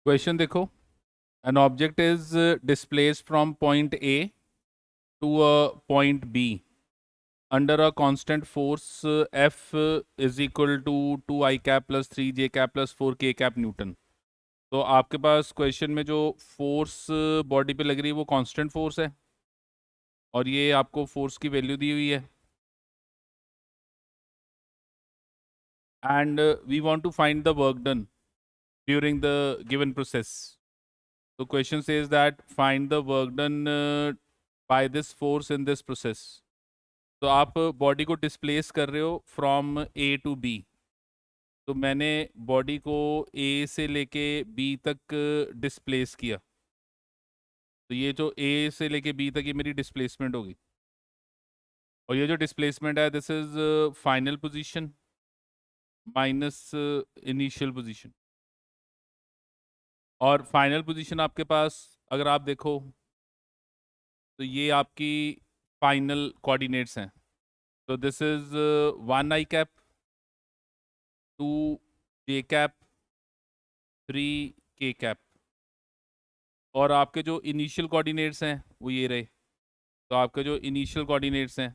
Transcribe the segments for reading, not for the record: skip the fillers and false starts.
Question देखो, an object is displaced from point a to a point b under a constant force f is equal to 2i cap plus 3j cap plus 4k cap newton. तो आपके पास question में जो force body पे लग रही है वो कांस्टेंट फोर्स है और ये आपको फोर्स की वैल्यू दी हुई है and we want to find the work done during the given process. तो question says that find the work done by this force in this process. तो आप बॉडी को डिस्प्लेस कर रहे हो फ्रॉम ए टू बी। तो मैंने body को ए से लेके बी तक डिस्प्लेस किया। तो ये जो ए से लेके बी तक ये मेरी डिस्प्लेसमेंट होगी और ये जो डिस्प्लेसमेंट है this is final position minus initial position. और फाइनल पोजीशन आपके पास अगर आप देखो तो ये आपकी फाइनल कोऑर्डिनेट्स हैं। तो this is 1i cap, 2j cap, 3k cap. और आपके जो इनिशियल कोऑर्डिनेट्स हैं वो ये रहे। तो आपके जो इनिशियल कोऑर्डिनेट्स हैं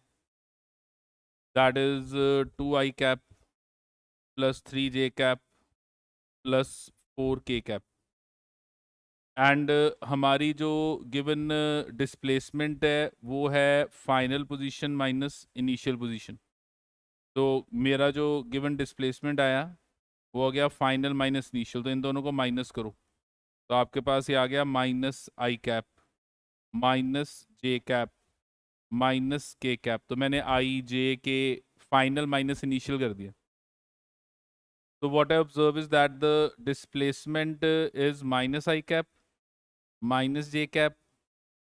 that is 2i cap plus 3j cap plus 4k cap. And हमारी जो गिवन डिस्प्लेसमेंट है वो है final position minus initial position. तो मेरा जो गिवन डिस्प्लेसमेंट आया वो हो गया फाइनल माइनस इनिशियल। तो इन दोनों को माइनस करो तो आपके पास ये आ गया -i cap minus j cap minus k cap. तो मैंने आई जे के फाइनल माइनस इनिशियल कर दिया। तो what I observe is that the displacement is -i cap minus j cap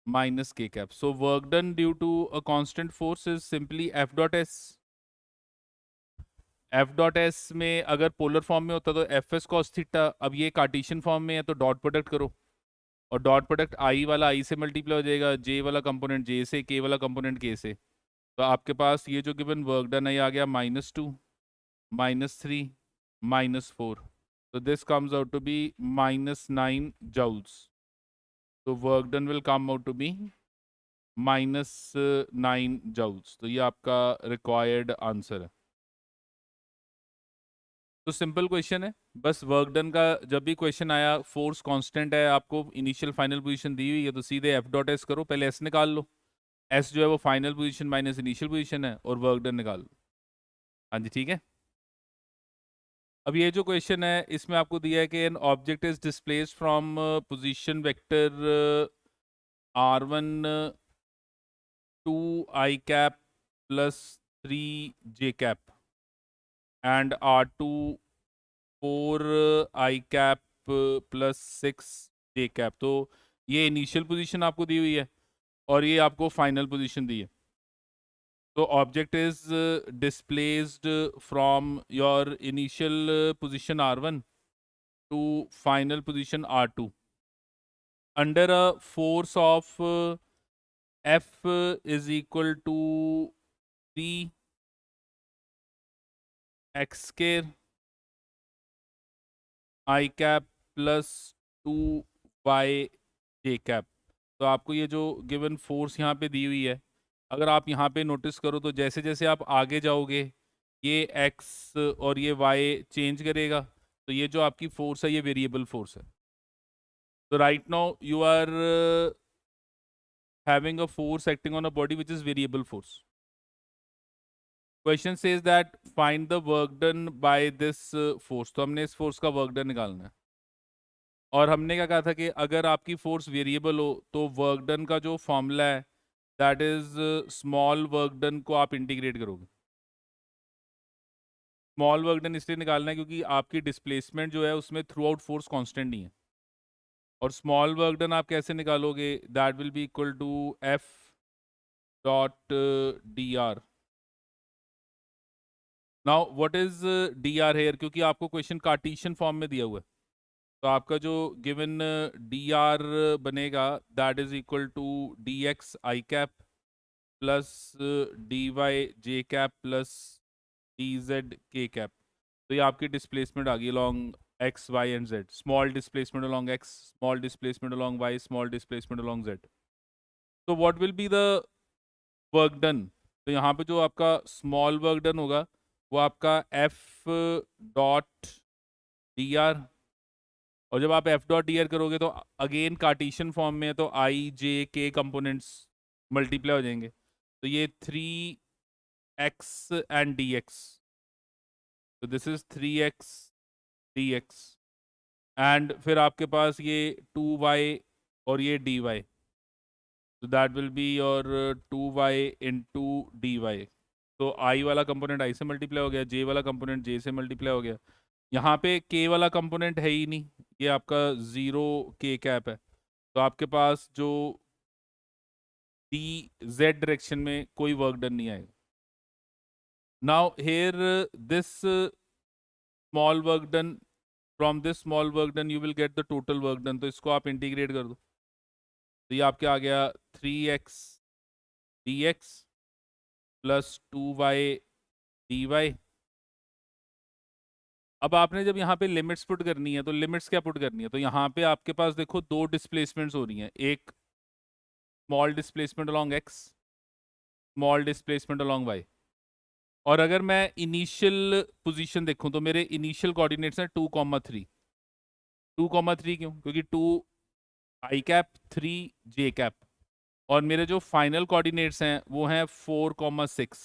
minus k cap. So work done due to a constant force is simply F dot S. F dot S में अगर polar form में होता तो F S cos theta. अब ये Cartesian form में है तो डॉट प्रोडक्ट करो और डॉट प्रोडक्ट आई वाला आई से मल्टीप्लाई हो जाएगा, जे वाला कंपोनेंट जे से, के वाला कंपोनेंट के से। तो आपके पास ये जो गिवन वर्क डन है ये आ गया -2 -3 -4। तो this comes out to be -9 joules। तो work done will come out to be -9 joules। तो ये आपका रिक्वायर्ड आंसर है। तो सिंपल क्वेश्चन है, बस वर्क डन का जब भी क्वेश्चन आया फोर्स कांस्टेंट है, आपको इनिशियल फाइनल पोजीशन दी हुई है तो सीधे एफ डॉट एस करो, पहले एस निकाल लो। एस जो है वो final position minus initial position है और वर्क डन निकाल लो। हाँ जी ठीक है। अब ये जो क्वेश्चन है इसमें आपको दिया है कि N object is displaced from position vector r1 2i cap plus 3j cap and R2 4i cap plus 6j cap. तो ये इनिशियल पोजीशन आपको दी हुई है और ये आपको फाइनल पोजीशन दी है। तो object is displaced from your initial position R1 to final position R2 under a force of F is equal to 3x square i cap plus 2y_j cap. तो आपको ये जो गिवन फोर्स यहाँ पे दी हुई है, अगर आप यहाँ पे नोटिस करो तो जैसे जैसे आप आगे जाओगे ये x और ये y चेंज करेगा। तो ये जो आपकी फोर्स है ये वेरिएबल फोर्स है। तो right now you are having a force acting on a body which is variable force. Question says that find the work done by this force. तो हमने इस फोर्स का वर्क डन निकालना है और हमने क्या कहा था कि अगर आपकी फोर्स वेरिएबल हो तो वर्क डन का जो फॉर्मूला है that is small work done को आप इंटीग्रेट करोगे। स्मॉल वर्क डन इसलिए निकालना है क्योंकि आपकी डिस्प्लेसमेंट जो है उसमें थ्रू आउट फोर्स कांस्टेंट नहीं है। और स्मॉल वर्क डन आप कैसे निकालोगे, that will be equal to f dot d r. Now what is d r here, क्योंकि आपको क्वेश्चन कार्टेशियन फॉर्म में दिया हुआ है तो आपका जो गिवन डी आर बनेगा that is equal to d x i cap plus d y j cap plus d z k cap. तो ये आपकी डिस्प्लेसमेंट आ गई along x, y and z. Small displacement along x, small displacement along y, small displacement along z. So what will be the work done? तो यहाँ पे जो आपका स्मॉल वर्क डन होगा वो आपका f डॉट डी आर, और जब आप f डॉट डी आर करोगे तो अगेन कार्टेशियन फॉर्म में है तो i j k components multiply हो जाएंगे, तो ये 3x एंड dx, तो this is 3x dx, and फिर आपके पास ये 2y और ये dy, तो that will be your 2y into d y. तो i वाला कंपोनेंट i से मल्टीप्लाई हो गया, j वाला कंपोनेंट j से मल्टीप्लाई हो गया, यहाँ पे k वाला कंपोनेंट है ही नहीं, ये आपका 0 k कैप है, तो आपके पास जो डी z डायरेक्शन में कोई वर्क डन नहीं आएगा। Now here this small work done, from this small work done you will get the total work done, तो इसको आप इंटीग्रेट कर दो, तो ये आपके आ गया 3x dx plus 2y dy। अब आपने जब यहाँ पे लिमिट्स पुट करनी है तो लिमिट्स क्या पुट करनी है, तो यहाँ पे आपके पास देखो दो डिस्प्लेसमेंट्स हो रही हैं, एक small displacement along x, small displacement along y। और अगर मैं इनिशियल पोजीशन देखूं तो मेरे इनिशियल कोऑर्डिनेट्स हैं 2,3। 2,3 क्यों? क्योंकि 2 i कैप 3 j कैप, और मेरे जो फाइनल कोऑर्डिनेट्स हैं वो हैं 4,6।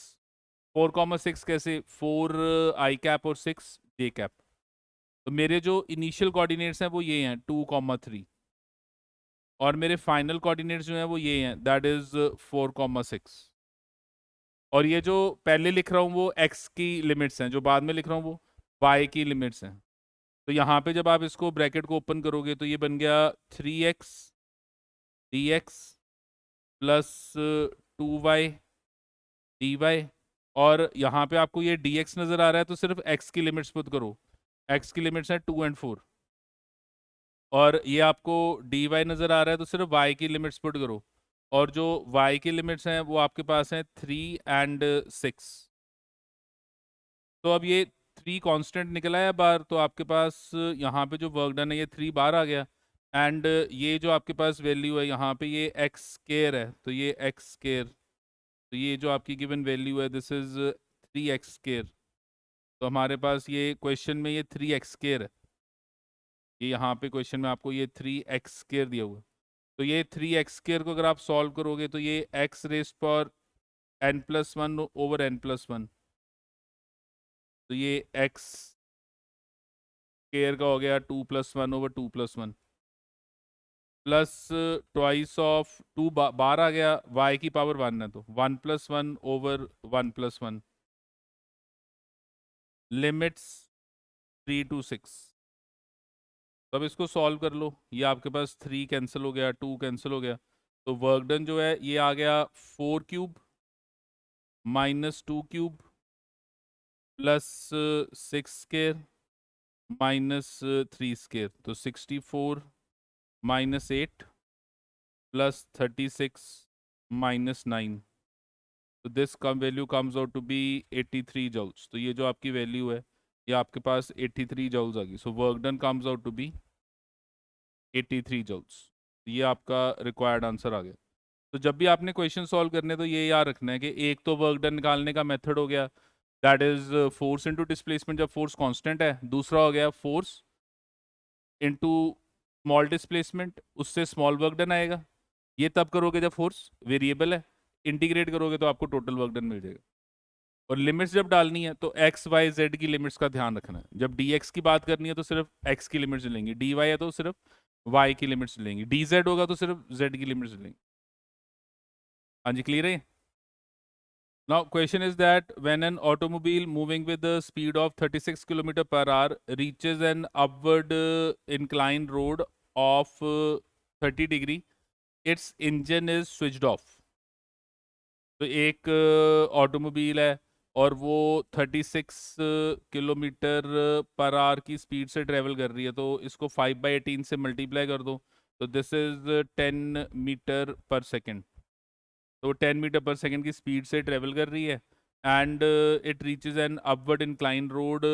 4,6 कैसे? 4 i कैप और 6 j कैप, तो मेरे जो इनिशियल कोऑर्डिनेट्स हैं वो ये हैं 2,3, और मेरे फाइनल कोऑर्डिनेट्स जो हैं वो ये हैं, दैट इज 4,6। और ये जो पहले लिख रहा हूँ वो x की लिमिट्स हैं, जो बाद में लिख रहा हूँ वो y की लिमिट्स हैं। तो यहाँ पे जब आप इसको ब्रैकेट को ओपन करोगे तो ये बन गया 3x dx plus 2y dy, और यहाँ पे आपको ये dx नज़र आ रहा है तो सिर्फ x की लिमिट्स पुट करो, x की लिमिट्स हैं 2 and 4, और ये आपको dy नज़र आ रहा है तो सिर्फ y की लिमिट्स पुट करो, और जो y की लिमिट्स हैं वो आपके पास हैं 3 and 6। तो अब ये 3 कांस्टेंट निकला है बाहर, तो आपके पास यहाँ पे जो वर्क डन है ये 3 बाहर आ गया, एंड ये जो आपके पास वैल्यू है यहाँ पे ये एक्स स्केयर है, तो ये एक्स स्केयर, तो ये जो आपकी गिवन वैल्यू है दिस इज 3x स्केयर। तो हमारे पास ये क्वेश्चन में ये 3x स्केयर है, ये यहाँ पे क्वेश्चन में आपको ये 3x स्केयर दिया हुआ है। तो ये 3x स्केयर को अगर आप सॉल्व करोगे तो ये x रेस्ट पर n+1 ओवर n+1, तो ये x स्केयर का हो गया 2+1 ओवर 2+1 प्लस ट्वाइस ऑफ 2 बार आ गया, y की पावर 1 है तो 1+1 ओवर 1+1, लिमिट्स 3 to 6। तो अब इसको सॉल्व कर लो, ये आपके पास 3 कैंसिल हो गया, 2 कैंसिल हो गया, तो वर्क डन जो है ये आ गया 4 cube minus 2 cube plus 6 square minus 3 square, तो 64 माइनस 8 प्लस 36 माइनस 9, तो this come value comes out to be 83 joules. तो ये जो आपकी वैल्यू है ये आपके पास 83 जूल्स आ गई। So work done comes out to be 83 joules. ये आपका रिक्वायर्ड आंसर आ गया। तो जब भी आपने क्वेश्चन सॉल्व करने तो ये याद रखना है कि एक तो वर्क डन निकालने का मेथड हो गया, that is force into displacement जब फोर्स कांस्टेंट है, दूसरा हो गया फोर्स इनटू स्मॉल डिस्प्लेसमेंट, उससे स्मॉल वर्क डन आएगा। ये तब करोगे जब फोर्स वेरिएबल है, इंटीग्रेट करोगे तो आपको टोटल वर्क डन मिल जाएगा। और लिमिट्स जब डालनी है तो एक्स वाई जेड की लिमिट्स का ध्यान रखना है। जब डी एक्स की बात करनी है तो सिर्फ एक्स की लिमिट्स लेंगे, डी वाई है तो सिर्फ वाई की लिमिट्स लेंगे, डी जेड होगा तो सिर्फ जेड की लिमिट्स लेंगे। हाँ जी, क्लियर है? Now question is that when an automobile moving with the speed of 36 km per hour reaches an upward inclined road of 30 degree, its engine is switched off। तो एक automobile है और वो 36 kilometre per hour की speed से travel कर रही है, तो इसको 5/18 से मल्टीप्लाई कर दो, तो this is 10 metre per second. तो 10 मीटर पर सेकेंड की स्पीड से ट्रेवल कर रही है, and it reaches an upward incline road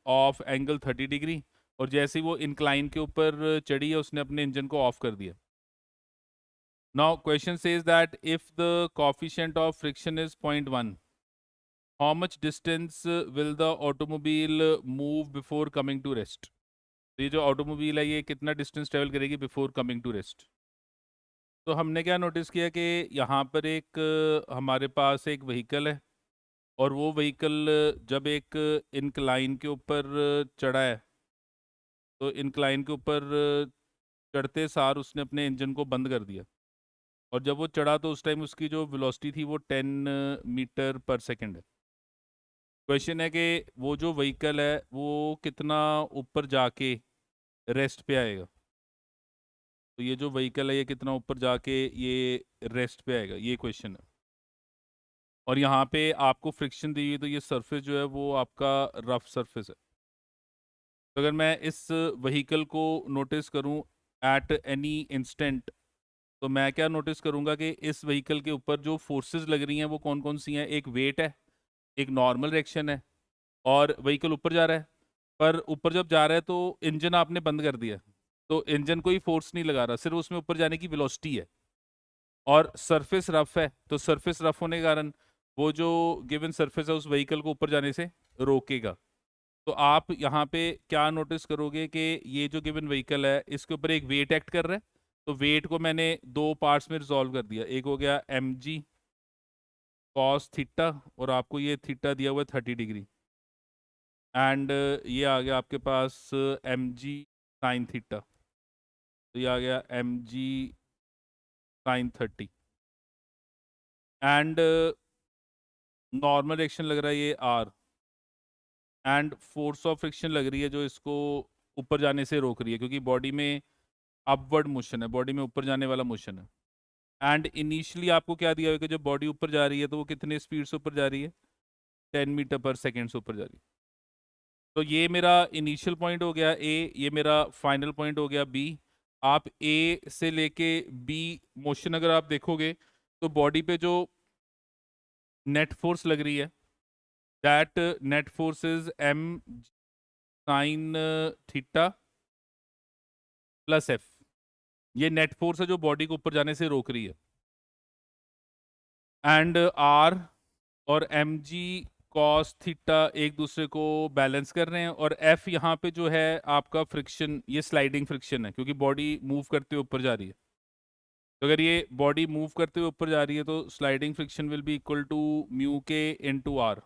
of angle 30 degree. और जैसे ही वो इंक्लाइन के ऊपर चढ़ी है उसने अपने इंजन को ऑफ कर दिया. Now question says that if the coefficient of friction is 0.1, how much distance will the automobile move before coming to rest? तो ये जो ऑटोमोबाइल है ये कितना डिस्टेंस ट्रेवल करेगी बिफोर कमिंग टू रेस्ट? तो हमने क्या नोटिस किया कि यहाँ पर एक हमारे पास एक व्हीकल है और वो व्हीकल जब एक इंक्लाइन के ऊपर चढ़ा है तो इंक्लाइन के ऊपर चढ़ते सार उसने अपने इंजन को बंद कर दिया और जब वो चढ़ा तो उस टाइम उसकी जो वेलोसिटी थी वो 10 मीटर पर सेकंड है. क्वेश्चन है कि वो जो व्हीकल है वो कितना ऊपर जाके रेस्ट पे आएगा. तो ये जो व्हीकल है ये कितना ऊपर जाके ये रेस्ट पे आएगा, ये क्वेश्चन है. और यहाँ पे आपको फ्रिक्शन दी हुई तो ये सरफेस जो है वो आपका रफ सरफेस है. तो अगर मैं इस व्हीकल को नोटिस करूँ एट एनी इंस्टेंट तो मैं क्या नोटिस करूँगा कि इस व्हीकल के ऊपर जो फोर्सेस लग रही हैं वो कौन कौन सी हैं. एक वेट है, एक नॉर्मल रिएक्शन है और व्हीकल ऊपर जा रहा है. पर ऊपर जब जा रहा है तो इंजन आपने बंद कर दिया तो इंजन कोई फोर्स नहीं लगा रहा, सिर्फ उसमें ऊपर जाने की वेलोसिटी है. और सरफेस रफ है तो सरफेस रफ होने के कारण वो जो गिवन सरफेस है उस व्हीकल को ऊपर जाने से रोकेगा. तो आप यहाँ पे क्या नोटिस करोगे कि ये जो गिवन व्हीकल है इसके ऊपर एक वेट एक्ट कर रहा है. तो वेट को मैंने दो पार्ट्स में रिजॉल्व कर दिया. एक हो गया mg कॉस थीटा और आपको ये थीटा दिया हुआ है 30 डिग्री एंड ये आ गया आपके पास mg साइन थीटा. तो ये आ गया mg sine 30 and normal reaction लग रहा है ये r and force of friction लग रही है जो इसको ऊपर जाने से रोक रही है क्योंकि बॉडी में अपवर्ड मोशन है, बॉडी में ऊपर जाने वाला मोशन है. एंड इनिशियली आपको क्या दिया हुआ है कि जब बॉडी ऊपर जा रही है तो वो कितने स्पीड से ऊपर जा रही है, 10 मीटर पर सेकेंड से ऊपर जा रही है. तो ये मेरा इनिशियल पॉइंट हो गया ए, ये मेरा फाइनल पॉइंट हो गया बी. आप ए से लेके बी मोशन अगर आप देखोगे तो बॉडी पे जो नेट फोर्स लग रही है that net force is m sine theta plus F. ये नेट फोर्स है जो बॉडी को ऊपर जाने से रोक रही है. एंड आर और एम जी कॉस थीटा एक दूसरे को बैलेंस कर रहे हैं और एफ यहाँ पे जो है आपका फ्रिक्शन, ये स्लाइडिंग फ्रिक्शन है क्योंकि बॉडी मूव करते हुए ऊपर जा रही है. तो अगर ये बॉडी मूव करते हुए ऊपर जा रही है तो sliding friction will be equal to mu K into R.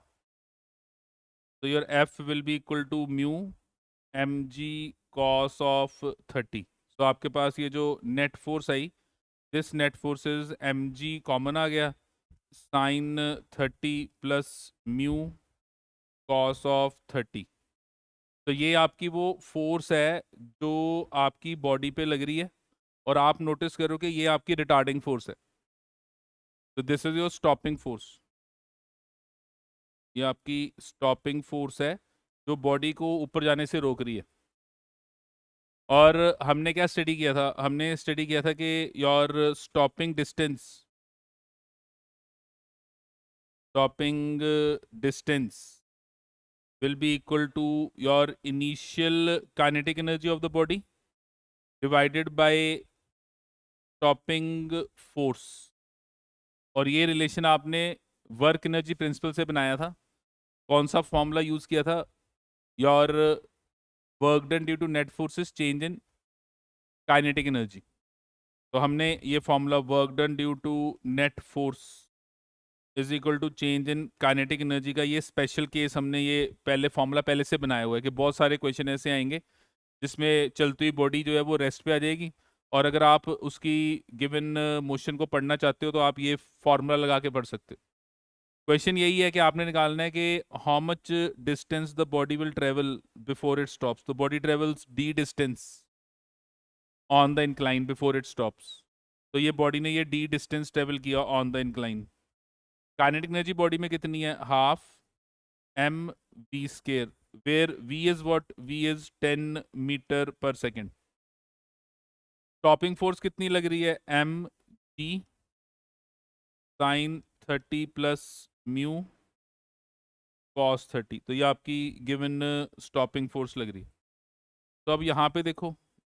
तो your F will be equal to mu M G cos of 30. तो आपके पास ये जो नेट फोर्स आई, this net force is M G common आ गया sine 30 plus mu cos of 30. तो ये आपकी वो फोर्स है जो आपकी बॉडी पे लग रही है और आप नोटिस करो कि ये आपकी रिटार्डिंग फोर्स है. तो this is your stopping force. ये आपकी स्टॉपिंग फोर्स है जो बॉडी को ऊपर जाने से रोक रही है. और हमने क्या स्टडी किया था, हमने स्टडी किया था कि your stopping distance will be equal to your initial kinetic energy of the body divided by stopping force. और ये रिलेशन आपने वर्क एनर्जी प्रिंसिपल से बनाया था. कौन सा फॉर्मूला यूज किया था, your work done due to net forces change in kinetic energy. तो हमने ये formula work done due to net force is equal to change in kinetic energy का ये स्पेशल केस हमने ये पहले फॉर्मूला पहले से बनाया हुआ है कि बहुत सारे क्वेश्चन ऐसे आएंगे जिसमें चलती हुई बॉडी जो है वो रेस्ट पे आ जाएगी और अगर आप उसकी गिवन मोशन को पढ़ना चाहते हो तो आप ये फॉर्मूला लगा के पढ़ सकते हो. क्वेश्चन यही है कि आपने निकालना है कि how much distance the body will travel before it stops. तो body travels D distance on the incline before it stops. तो ये बॉडी ने ये डी डिस्टेंस ट्रेवल किया on the incline. Kinetic energy body में कितनी है, half M V square, where V is what, V is 10 metre per second. Stopping force कितनी लग रही है, M G sine 30 plus mu cos 30. तो ये आपकी गिवन स्टॉपिंग फोर्स लग रही है. तो अब यहाँ पे देखो,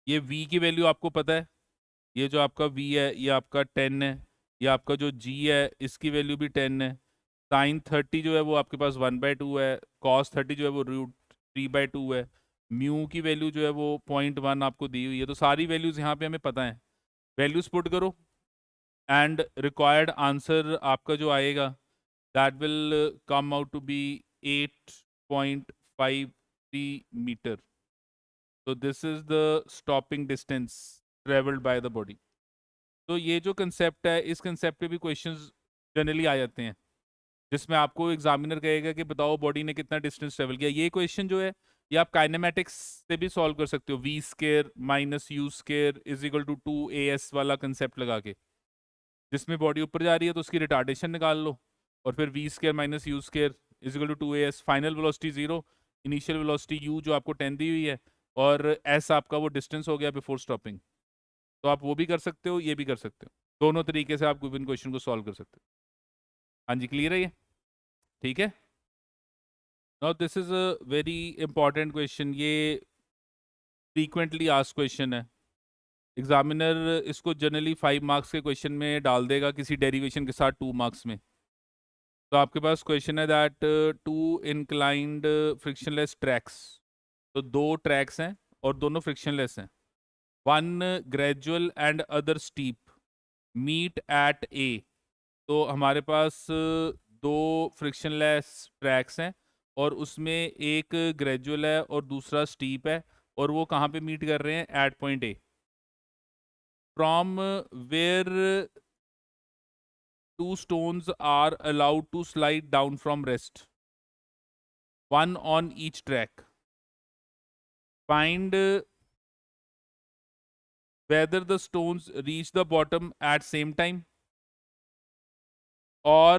ये v की वैल्यू आपको पता है, ये जो आपका v है ये आपका 10 है, ये आपका जो g है इसकी वैल्यू भी 10 है, साइन 30 जो है वो आपके पास 1/2 है, कॉस 30 जो है वो √3/2 है, म्यू की वैल्यू जो है वो 0.1 आपको दी हुई है। तो सारी वैल्यूज़ यहाँ पे हमें पता है, वैल्यूज़ पुट करो एंड रिक्वायर्ड आंसर आपका जो आएगा that will come out to be 8.53 metre. तो this is the stopping distance travelled by the body. तो ये जो कंसेप्ट है, इस कंसेप्ट पे भी क्वेश्चंस जनरली आ जाते हैं, जिसमें आपको एग्जामिनर कहेगा कि बताओ बॉडी ने कितना डिस्टेंस ट्रेवल किया। ये क्वेश्चन जो है ये आप काइनेमेटिक्स से भी सॉल्व कर सकते हो, v square minus u square is equal to 2as वाला कंसेप्ट लगा के, जिसमें बॉडी ऊपर जा रही है तो उसकी रिटार्डेशन निकाल लो, और फिर v square minus u square is equal to 2as, final velocity 0, initial velocity u जो आपको 10 दी हुई है, और s आपका वो डिस्टेंस हो गया बिफोर स्टॉपिंग। तो आप वो भी कर सकते हो, ये भी कर सकते हो, दोनों तरीके से आप गिवन क्वेश्चन को सॉल्व कर सकते हो। हाँ जी, क्लियर है ये? ठीक है। Now this is a very important question, ये फ्रीक्वेंटली आस्क्ड क्वेश्चन है। एग्जामिनर इसको जनरली 5 मार्क्स के क्वेश्चन में डाल देगा किसी डेरिवेशन के साथ 2 मार्क्स में। तो आपके पास क्वेश्चन है दैट 2 इंक्लाइंड फ्रिक्शनलेस ट्रैक्स, तो 2 ट्रैक्स हैं और दोनों फ्रिक्शनलेस हैं, one gradual and other steep meet at A. तो हमारे पास 2 फ्रिक्शनलेस ट्रैक्स हैं और उसमें एक ग्रेजुअल है और दूसरा स्टीप है, और वो कहाँ पे मीट कर रहे हैं? At point a, from where 2 stones are allowed to slide down from rest, one on each track. Find whether the stones reach the bottom at same time or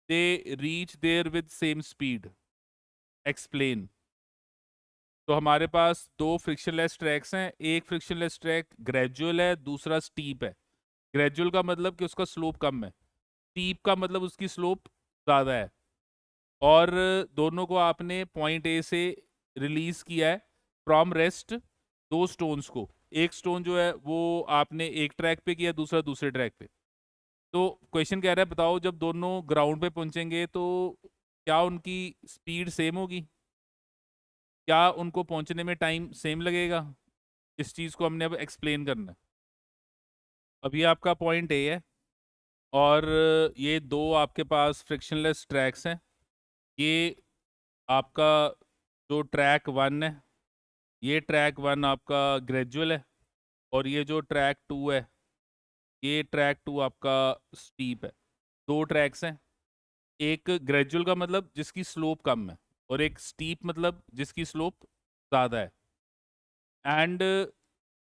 they reach there with same speed. Explain. तो हमारे पास 2 frictionless tracks हैं, एक frictionless track gradual है, दूसरा steep है। Gradual का मतलब कि उसका स्लोप कम है, स्टीप का मतलब उसकी स्लोप ज़्यादा है, और दोनों को आपने पॉइंट ए से रिलीज किया है फ्रॉम रेस्ट, 2 स्टोन्स को। एक स्टोन जो है वो आपने एक ट्रैक पे किया, दूसरा दूसरे ट्रैक पे। तो क्वेश्चन कह रहा है बताओ जब दोनों ग्राउंड पे पहुंचेंगे तो क्या उनकी स्पीड सेम होगी, क्या उनको पहुंचने में टाइम सेम लगेगा? इस चीज़ को हमने अब एक्सप्लेन करना है। अब ये आपका पॉइंट ए है और ये 2 आपके पास फ्रिक्शनलेस ट्रैक्स हैं। ये आपका जो ट्रैक 1 है, ये ट्रैक 1 आपका ग्रेजुअल है, और ये जो ट्रैक 2 है, ये ट्रैक 2 आपका स्टीप है। 2 ट्रैक्स हैं, एक ग्रेजुअल का मतलब जिसकी स्लोप कम है, और एक स्टीप मतलब जिसकी स्लोप ज़्यादा है। एंड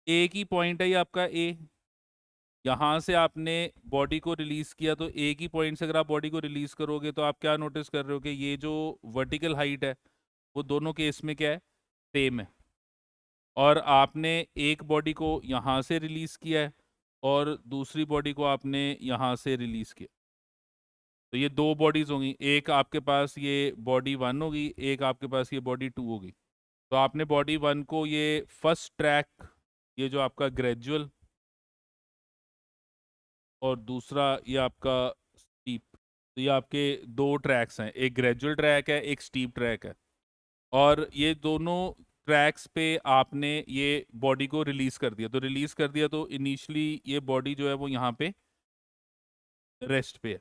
एक ही पॉइंट है ये आपका ए, यहाँ से आपने बॉडी को रिलीज किया, तो एक ही पॉइंट से अगर आप बॉडी को रिलीज करोगे तो आप क्या नोटिस कर रहे हो कि ये जो वर्टिकल हाइट है वो दोनों केस में क्या है? सेम है। और आपने एक बॉडी को यहाँ से रिलीज किया है और दूसरी बॉडी को आपने यहाँ से रिलीज किया, तो ये 2 बॉडीज होंगी, एक आपके पास ये बॉडी 1 होगी, एक आपके पास ये बॉडी 2 होगी। तो आपने बॉडी 1 को ये फर्स्ट ट्रैक, ये जो आपका ग्रेजुअल, और दूसरा ये आपका स्टीप, तो ये आपके 2 ट्रैक्स हैं, एक ग्रेजुअल ट्रैक है, एक स्टीप ट्रैक है, और ये दोनों ट्रैक्स पे आपने ये बॉडी को रिलीज कर दिया। तो रिलीज कर दिया तो इनिशियली ये बॉडी जो है वो यहाँ पे रेस्ट पे है।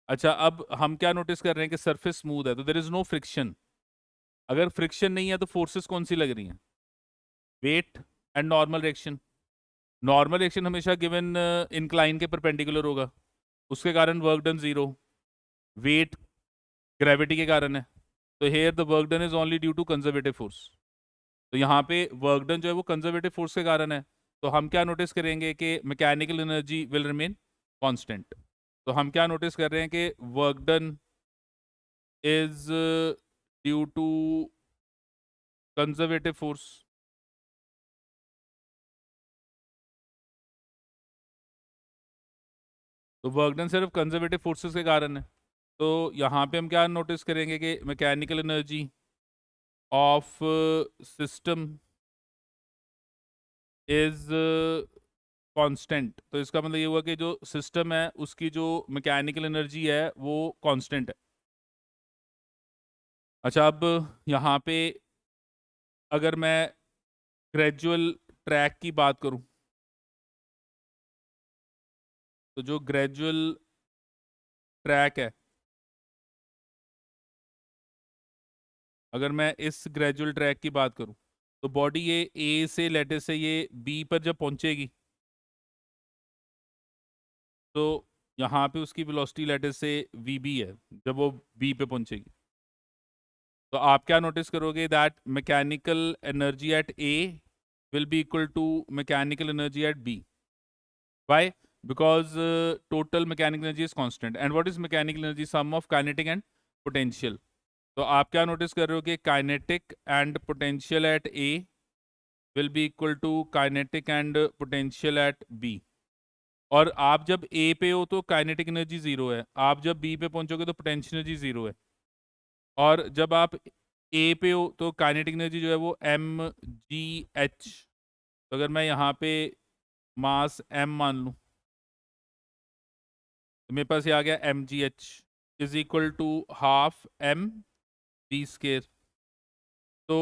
अच्छा, अब हम क्या नोटिस कर रहे हैं कि सरफेस स्मूथ है, तो देयर इज नो फ्रिक्शन। अगर फ्रिक्शन नहीं है तो फोर्सेस कौन सी लग रही हैं? Weight and normal reaction. Normal reaction हमेशा गिवन इंक्लाइन के परपेंडिकुलर होगा, उसके कारण वर्क डन 0। वेट ग्रेविटी के कारण है, तो here the work done is only due to conservative force. तो यहाँ पे वर्क डन जो है वो कंजर्वेटिव फोर्स के कारण है। तो हम क्या नोटिस करेंगे कि mechanical energy will remain constant. तो हम क्या नोटिस कर रहे हैं कि work done is due to conservative force. तो वर्क डन सिर्फ कंजर्वेटिव फोर्सेस के कारण है। तो यहाँ पे हम क्या नोटिस करेंगे कि mechanical energy of system is constant, तो इसका मतलब ये हुआ कि जो सिस्टम है उसकी जो मैकेनिकल एनर्जी है वो कांस्टेंट है। अच्छा, अब यहाँ पे अगर मैं ग्रेजुअल ट्रैक की बात करूं, तो जो ग्रेजुअल ट्रैक है, अगर मैं इस ग्रेजुअल ट्रैक की बात करूं, तो बॉडी ये ए से लेटर से ये बी पर जब पहुंचेगी, तो यहाँ पे उसकी वेलोसिटी लेटर से वी बी है जब वो बी पे पहुंचेगी। तो आप क्या नोटिस करोगे, that mechanical energy at A will be equal to mechanical energy at B. Why? Because total mechanical energy is constant. And what is mechanical energy? Sum of kinetic and potential. तो आप क्या notice कर रहे हो कि kinetic and potential at A will be equal to kinetic and potential at B. और आप जब A पे हो तो kinetic energy 0 है, आप जब B पे पहुंचोगे तो potential energy 0 है, और जब आप A पे हो तो kinetic energy जो है वो mgh, तो अगर मैं यहाँ पे मास m मान लूँ, तो मेरे पास ये आ गया mgh is equal to half m b square. तो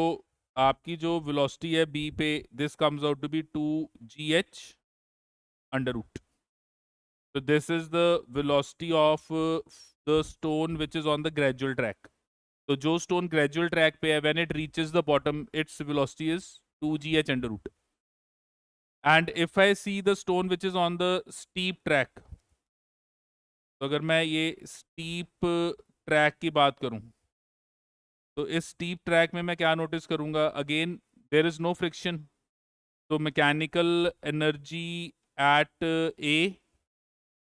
आपकी जो वेलोसिटी है b पे, this comes out to be 2gh under root. तो this is the velocity of the stone which is on the gradual track. तो जो stone gradual track पे है, when it reaches the bottom, its velocity is 2gh under root. And if I see the stone which is on the steep track, तो अगर मैं ये steep track की बात करूं, तो इस स्टीप ट्रैक में मैं क्या नोटिस करूंगा, again there is no friction, तो मैकेनिकल एनर्जी एट ए,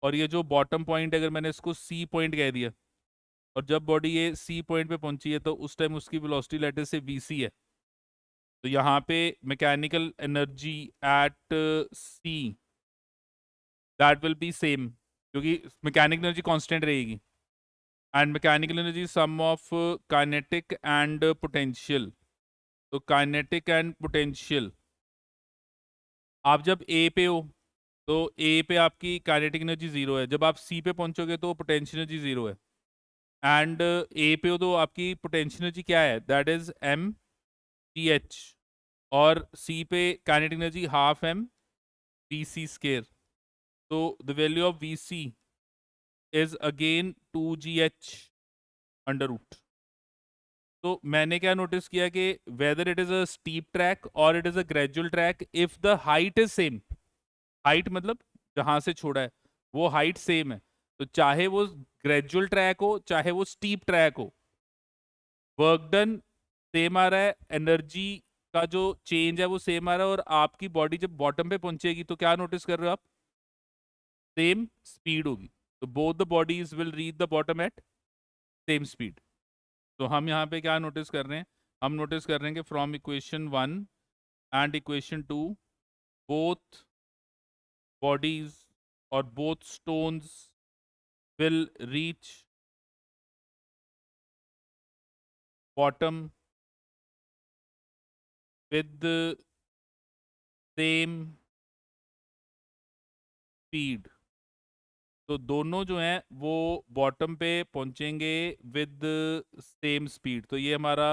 और ये जो बॉटम पॉइंट है अगर मैंने इसको सी पॉइंट कह दिया, और जब बॉडी ये सी पॉइंट पे पहुंची है तो उस टाइम उसकी वेलोसिटी लेटर से वी सी है, तो यहाँ पे mechanical energy at C that will be same, क्योंकि मैकेनिकल एनर्जी कांस्टेंट रहेगी, and mechanical energy sum of kinetic and potential. तो काइनेटिक एंड पोटेंशियल, आप जब ए पे हो तो ए पे आपकी काइनेटिक एनर्जी 0 है, जब आप सी पे पहुंचोगे तो पोटेंशियल एनर्जी 0 है, एंड ए पे हो तो आपकी पोटेंशियल एनर्जी क्या है, that is M T H, और सी पे kinetic energy half M V C square. तो the value of V C is again 2gh under root. तो मैंने क्या नोटिस किया कि whether it is a steep track और it is a gradual track, if the height is same, height मतलब जहां से छोड़ा है वो हाइट सेम है, तो चाहे वो ग्रेजुअल ट्रैक हो चाहे वो स्टीप ट्रैक हो, वर्क डन सेम आ रहा है, एनर्जी का जो चेंज है वो सेम आ रहा है, और आपकी बॉडी जब बॉटम पे पहुंचेगी तो क्या नोटिस कर रहे हो आप, सेम स्पीड होगी। तो both the bodies will reach the bottom at same speed. तो हम यहाँ पे क्या नोटिस कर रहे हैं, हम नोटिस कर रहे हैं कि from equation 1 and equation 2 both bodies और both stones will reach bottom with same speed. तो दोनों जो हैं वो बॉटम पे पहुंचेंगे विद सेम स्पीड। तो ये हमारा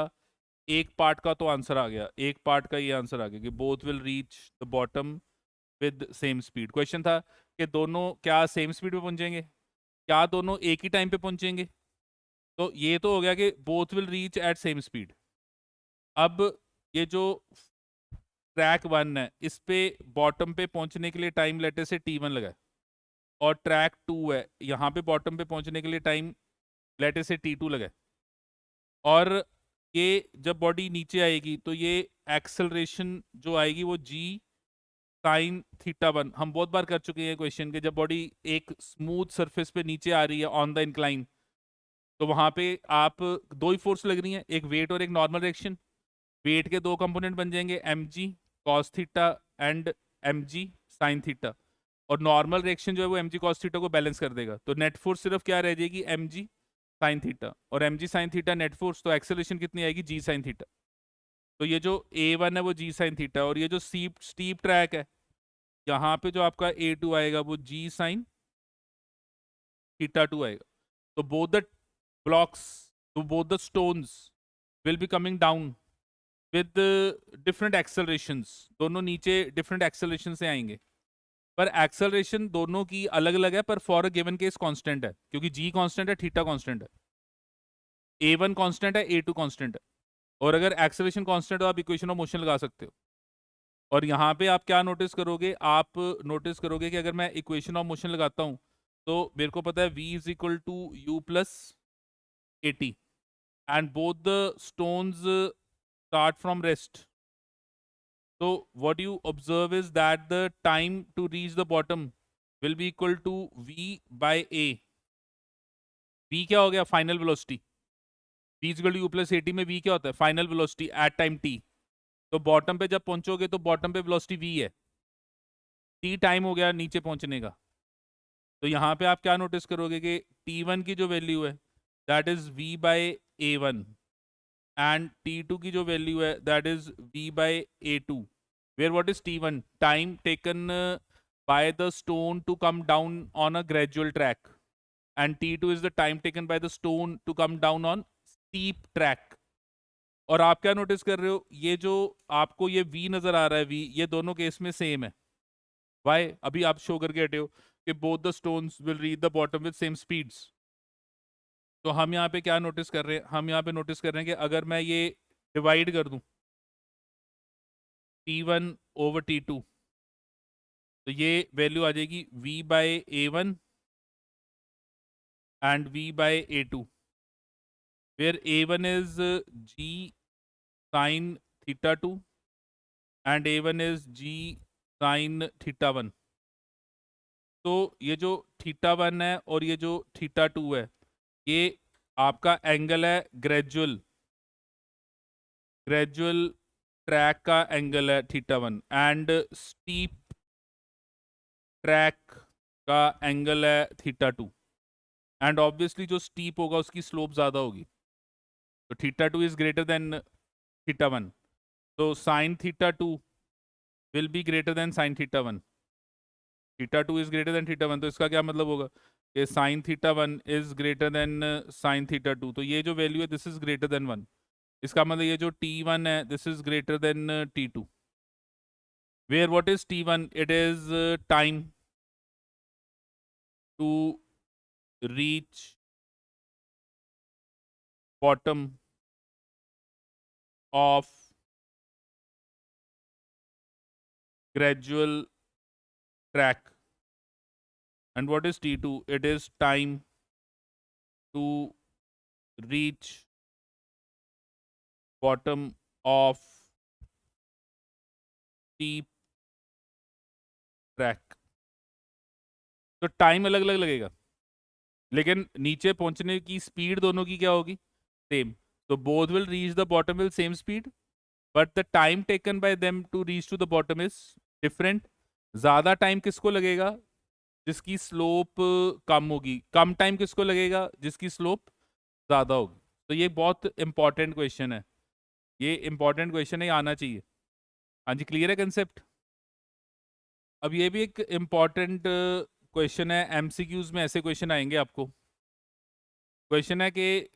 एक पार्ट का तो आंसर आ गया, एक पार्ट का ये आंसर आ गया कि both will reach the bottom with same speed. Question था कि दोनों क्या सेम स्पीड पे पहुंचेंगे, क्या दोनों एक ही टाइम पे पहुंचेंगे, तो ये तो हो गया कि both will reach at same speed. अब ये जो ट्रैक 1 है इस पे बॉटम पे पहुंचने के लिए टाइम लेटर से t1 लगा है, और ट्रैक 2 है यहाँ पे बॉटम पे पहुंचने के लिए टाइम लेटर से t2 लगा है, और ये जब बॉडी नीचे आएगी तो ये एक्सेलरेशन जो आएगी वो g साइन थीटा 1, हम बहुत बार कर चुके हैं क्वेश्चन के, जब बॉडी एक स्मूथ सरफेस पे नीचे आ रही है ऑन द इंक्लाइन, तो वहां पे आप दो ही फोर्स लग रही हैं, एक वेट और एक नॉर्मल रिएक्शन। वेट के दो कंपोनेंट बन जाएंगे mg cos theta and mg sin theta, और नॉर्मल रिएक्शन जो है वो mg cos थीटा को बैलेंस कर देगा, तो नेट फोर्स सिर्फ क्या रह जाएगी mg sin थीटा, और mg sin theta net force, तो एक्सेलरेशन कितनी आएगी g sin थीटा। तो ये जो A1 है वो जी साइन थीटा, और ये जो स्टीप ट्रैक है यहाँ पे जो आपका A2 आएगा वो जी साइन थीटा 2 आएगा। तो बोथ द blocks, तो both the stones will be coming down with different accelerations, दोनों नीचे different acceleration से आएंगे, पर acceleration दोनों की अलग अलग है, पर for a given case constant है, क्योंकि g constant है, थीटा constant है, A1 constant है, A2 constant है, और अगर acceleration constant हो आप equation of motion लगा सकते हो। और यहाँ पे आप क्या नोटिस करोगे, आप नोटिस करोगे कि अगर मैं इक्वेशन ऑफ मोशन लगाता हूँ तो मेरे को पता है v is equal to u plus a t, and both the stones start from rest. So what you observe is that the time to reach the bottom will be equal to v by a. v क्या हो गया, final velocity, v is equal to u plus a t में v क्या होता है, final velocity at time t। तो bottom पे जब पहुंचोगे तो बॉटम पे वेलोसिटी v है, t टाइम हो गया नीचे पहुंचने का। तो यहाँ पे आप क्या नोटिस करोगे कि t1 की जो वैल्यू है that is v by a1, and t2 की जो वैल्यू है that is v by a2, where what is t1, time taken by the stone to come down on a gradual track, and t2 is the time taken by the stone to come down on steep track। और आप क्या notice कर रहे हो, ये जो आपको ये v नजर आ रहा है, v ये दोनों केस में सेम है। वाई, अभी आप शो करके हटे हो कि both the stones will reach the bottom with same speeds. तो हम यहाँ पे क्या नोटिस कर रहे हैं, हम यहाँ पे नोटिस कर रहे हैं कि अगर मैं ये डिवाइड कर दूं T1 ओवर T2, तो ये वैल्यू आ जाएगी v by A1 and v by A2, where A1 is g sine theta 2 and A1 is g sine theta 1। तो ये जो थीटा 1 है और ये जो थीटा 2 है, ये आपका एंगल है ग्रेजुअल ट्रैक का एंगल है थीटा 1, एंड स्टीप ट्रैक का एंगल है थीटा 2, एंड ऑब्वियसली जो स्टीप होगा उसकी स्लोप ज़्यादा होगी, तो theta 2 is greater than theta 1, तो sign theta 2 will be greater then sign theta 1। Theta 2 is greater than theta 1, तो इसका क्या मतलब होगा कि sign theta 1 is greater than sign theta 2, तो ये जो वैल्यू है दिस इज ग्रेटर देन 1। इसका मतलब ये जो T1 है this is greater than T2, where what is T1, it is time to reach bottom of gradual track, and what is T2, it is time to reach bottom of steep track। तो time अलग अलग लगेगा, लेकिन नीचे पहुंचने की speed दोनों की क्या होगी, सेम। तो both will reach the bottom will same speed, but the time taken by them to reach to the bottom is different. ज्यादा टाइम किसको लगेगा, जिसकी स्लोप कम होगी, कम टाइम किसको लगेगा, जिसकी स्लोप ज्यादा होगी। तो ये बहुत इंपॉर्टेंट क्वेश्चन है, ये इंपॉर्टेंट क्वेश्चन है, ये आना चाहिए। हाँ जी, क्लियर है कंसेप्ट। अब ये भी एक इम्पॉर्टेंट क्वेश्चन है, एमसीक्यूज में ऐसे क्वेश्चन आएंगे आपको। क्वेश्चन है कि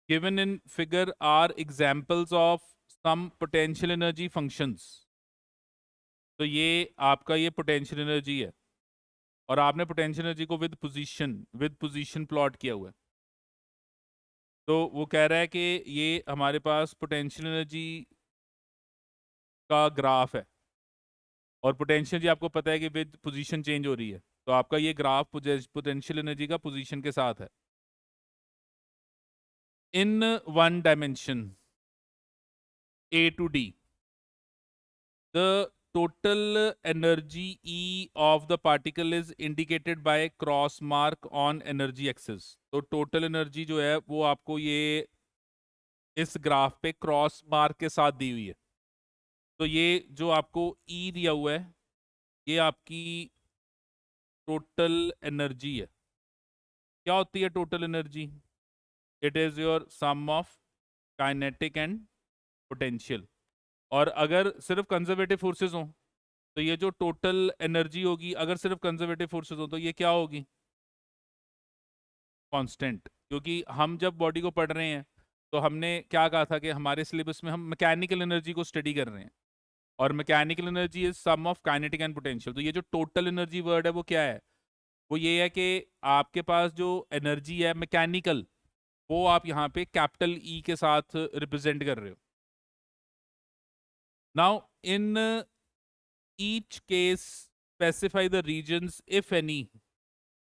given in figure are examples of some potential energy functions. तो ये आपका ये पोटेंशियल एनर्जी है, और आपने पोटेंशियल एनर्जी को विद पोजीशन प्लॉट किया हुआ है। तो वो कह रहा है कि ये हमारे पास पोटेंशियल एनर्जी का ग्राफ है, और पोटेंशियल जी आपको पता है कि विद पोजीशन चेंज हो रही है, तो आपका ये ग्राफ पोटेंशियल एनर्जी का पोजीशन के साथ है in one dimension A to D। The total energy E of the particle is indicated by cross mark on energy axis। तो टोटल एनर्जी जो है वो आपको ये इस ग्राफ पे क्रॉस मार्क के साथ दी हुई है। तो ये जो आपको E दिया हुआ है ये आपकी टोटल एनर्जी है। क्या होती है total energy, it is your sum of kinetic and potential. और अगर सिर्फ कंजर्वेटिव फोर्सेस हों तो ये जो टोटल एनर्जी होगी, अगर सिर्फ कंजर्वेटिव फोर्सेस हों तो ये क्या होगी? कांस्टेंट। क्योंकि हम जब बॉडी को पढ़ रहे हैं तो हमने क्या कहा था कि हमारे सिलेबस में हम मैकेनिकल एनर्जी को स्टडी कर रहे हैं, और mechanical energy is sum of kinetic and potential. तो ये जो टोटल एनर्जी वर्ड है वो क्या है? वो ये है कि आपके पास जो एनर्जी है मैकेनिकल, वो आप यहाँ पे कैपिटल ई के साथ रिप्रेजेंट कर रहे हो। Now in each case specify the regions if any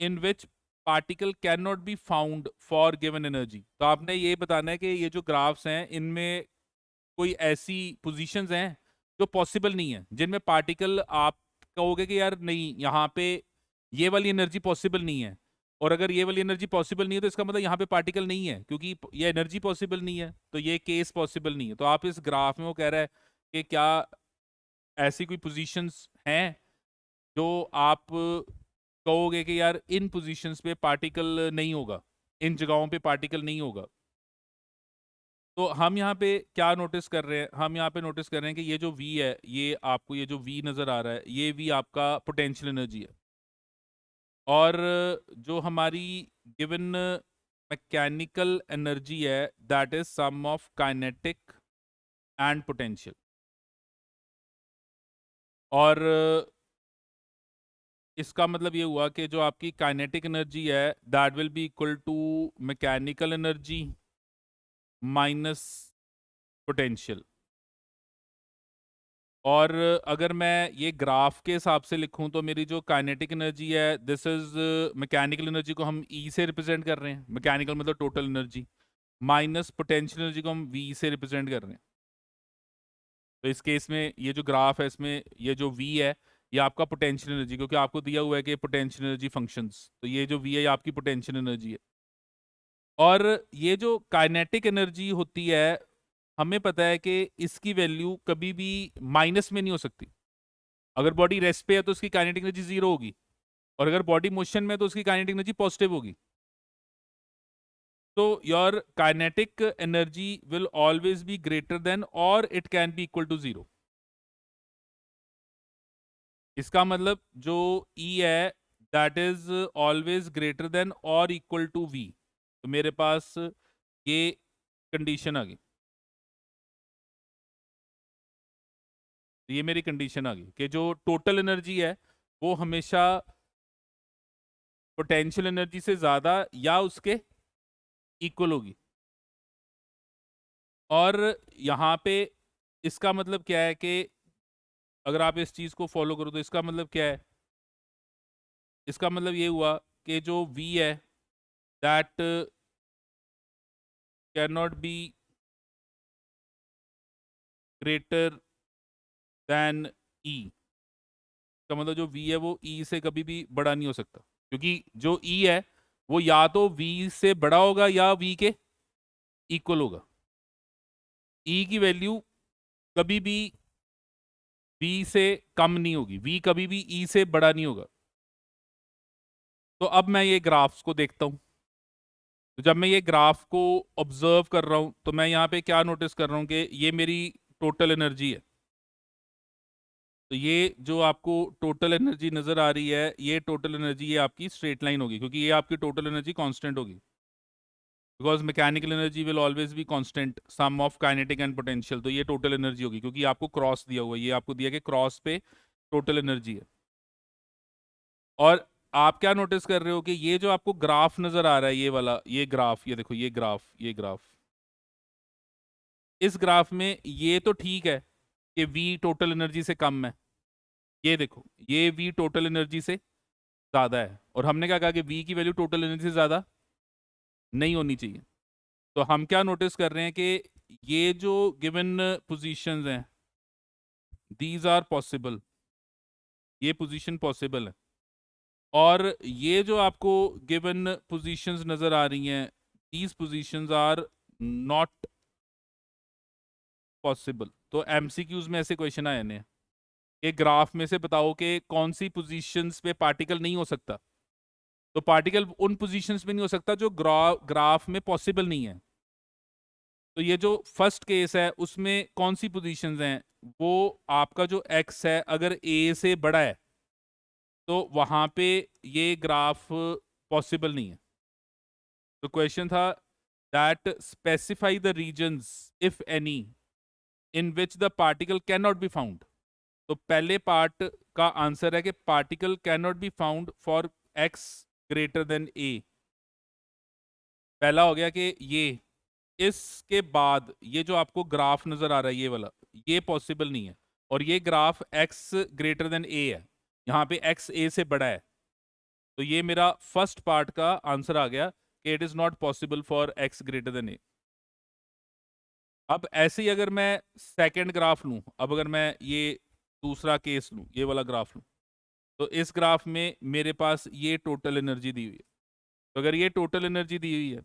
in which particle can not be found for given energy. तो आपने ये बताना है कि ये जो ग्राफ्स हैं इनमें कोई ऐसी पोजीशंस हैं जो पॉसिबल नहीं है, जिनमें पार्टिकल आप कहोगे कि यार नहीं, यहाँ पे ये वाली एनर्जी पॉसिबल नहीं है। और अगर ये वाली एनर्जी पॉसिबल नहीं है तो इसका मतलब यहाँ पे पार्टिकल नहीं है, क्योंकि ये एनर्जी पॉसिबल नहीं है तो ये केस पॉसिबल नहीं है। तो आप इस ग्राफ में वो कह रहा है कि क्या ऐसी कोई पोजीशंस हैं जो आप कहोगे कि यार इन पोजीशंस पे पार्टिकल नहीं होगा, इन जगहों पे पार्टिकल नहीं होगा। तो हम यहाँ पे क्या नोटिस कर रहे हैं? हम यहाँ पे नोटिस कर रहे हैं कि ये जो V है, ये आपको ये जो V नज़र आ रहा है, ये V आपका पोटेंशियल एनर्जी है। और जो हमारी गिवन मैकेनिकल एनर्जी है that is sum of kinetic and potential. और इसका मतलब ये हुआ कि जो आपकी काइनेटिक एनर्जी है that will be equal to mechanical energy minus potential. और अगर मैं ये ग्राफ के हिसाब से लिखूं तो मेरी जो काइनेटिक एनर्जी है दिस इज मैकेनिकल एनर्जी को हम ई से रिप्रेजेंट कर रहे हैं, मैकेनिकल मतलब total energy, minus potential energy को हम वी से रिप्रेजेंट कर रहे हैं। तो इस केस में ये जो ग्राफ है इसमें ये जो वी है ये आपका पोटेंशियल एनर्जी, क्योंकि आपको दिया हुआ है कि पोटेंशियल एनर्जी फंक्शंस, तो ये जो वी है ये आपकी पोटेंशियल एनर्जी है। और ये जो काइनेटिक एनर्जी होती है हमें पता है कि इसकी वैल्यू कभी भी माइनस में नहीं हो सकती। अगर बॉडी रेस्ट पे है तो उसकी काइनेटिक एनर्जी जीरो होगी, और अगर बॉडी मोशन में है तो उसकी काइनेटिक एनर्जी पॉजिटिव होगी। तो your kinetic energy will always be greater than और it can be equal to zero. इसका मतलब जो E है that is always greater than और इक्वल टू V। तो मेरे पास ये कंडीशन आ गई, ये मेरी कंडीशन आ गई कि जो टोटल एनर्जी है वो हमेशा पोटेंशियल एनर्जी से ज्यादा या उसके इक्वल होगी। और यहाँ पे इसका मतलब क्या है कि अगर आप इस चीज को फॉलो करो तो इसका मतलब क्या है? इसका मतलब ये हुआ कि जो V है that can not B greater then E। का मतलब जो V है वो E से कभी भी बड़ा नहीं हो सकता, क्योंकि जो E है वो या तो V से बड़ा होगा या V के इक्वल होगा। E की वैल्यू कभी भी V से कम नहीं होगी, V कभी भी E से बड़ा नहीं होगा। तो अब मैं ये ग्राफ्स को देखता हूँ, तो जब मैं ये ग्राफ को ऑब्जर्व कर रहा हूँ तो मैं यहाँ पे क्या नोटिस कर रहा हूँ कि ये मेरी टोटल एनर्जी है। तो ये जो आपको टोटल एनर्जी नज़र आ रही है, ये टोटल एनर्जी ये आपकी स्ट्रेट लाइन होगी, क्योंकि ये आपकी टोटल एनर्जी कांस्टेंट होगी, because mechanical energy will always be constant sum of kinetic and potential. तो ये टोटल एनर्जी होगी, क्योंकि आपको क्रॉस दिया हुआ है, ये आपको दिया कि क्रॉस पे टोटल एनर्जी है। और आप क्या नोटिस कर रहे हो कि ये जो आपको ग्राफ नज़र आ रहा है, ये वाला, ये ग्राफ, ये देखो, ये ग्राफ, ये ग्राफ, इस ग्राफ में ये तो ठीक है कि V टोटल एनर्जी से कम है। ये देखो, ये V टोटल एनर्जी से ज़्यादा है, और हमने क्या कहा कि V की वैल्यू टोटल एनर्जी से ज़्यादा नहीं होनी चाहिए। तो हम क्या नोटिस कर रहे हैं कि ये जो गिवन पोजीशंस हैं दीज आर पॉसिबल, ये पोजीशन पॉसिबल है। और ये जो आपको गिवन पोजीशंस नज़र आ रही हैं these positions are not possible. तो MCQs में ऐसे क्वेश्चन आए हैं, एक ग्राफ में से बताओ कि कौन सी पोजीशंस पे पार्टिकल नहीं हो सकता। तो पार्टिकल उन पोजीशंस पे नहीं हो सकता जो ग्राफ में पॉसिबल नहीं है। तो ये जो फर्स्ट केस है उसमें कौन सी पोजीशंस हैं, वो आपका जो x है अगर a से बड़ा है तो वहां पे ये ग्राफ पॉसिबल नहीं है। तो क्वेश्चन था that specify the reasons if any in which the particle can not be found. तो पहले पार्ट का आंसर है कि particle can not be found for x greater than a। पहला हो गया कि ये, इसके बाद ये जो आपको ग्राफ नजर आ रहा है ये वाला, ये पॉसिबल नहीं है। और ये graph x greater than a है, यहाँ पे x a से बड़ा है। तो ये मेरा फर्स्ट पार्ट का आंसर आ गया कि it is not possible for x greater than a। अब ऐसे ही अगर मैं सेकंड ग्राफ लूं, अब अगर मैं ये दूसरा केस लूं, ये वाला ग्राफ लूं, तो इस ग्राफ में मेरे पास ये टोटल एनर्जी दी हुई है। तो अगर ये टोटल एनर्जी दी हुई है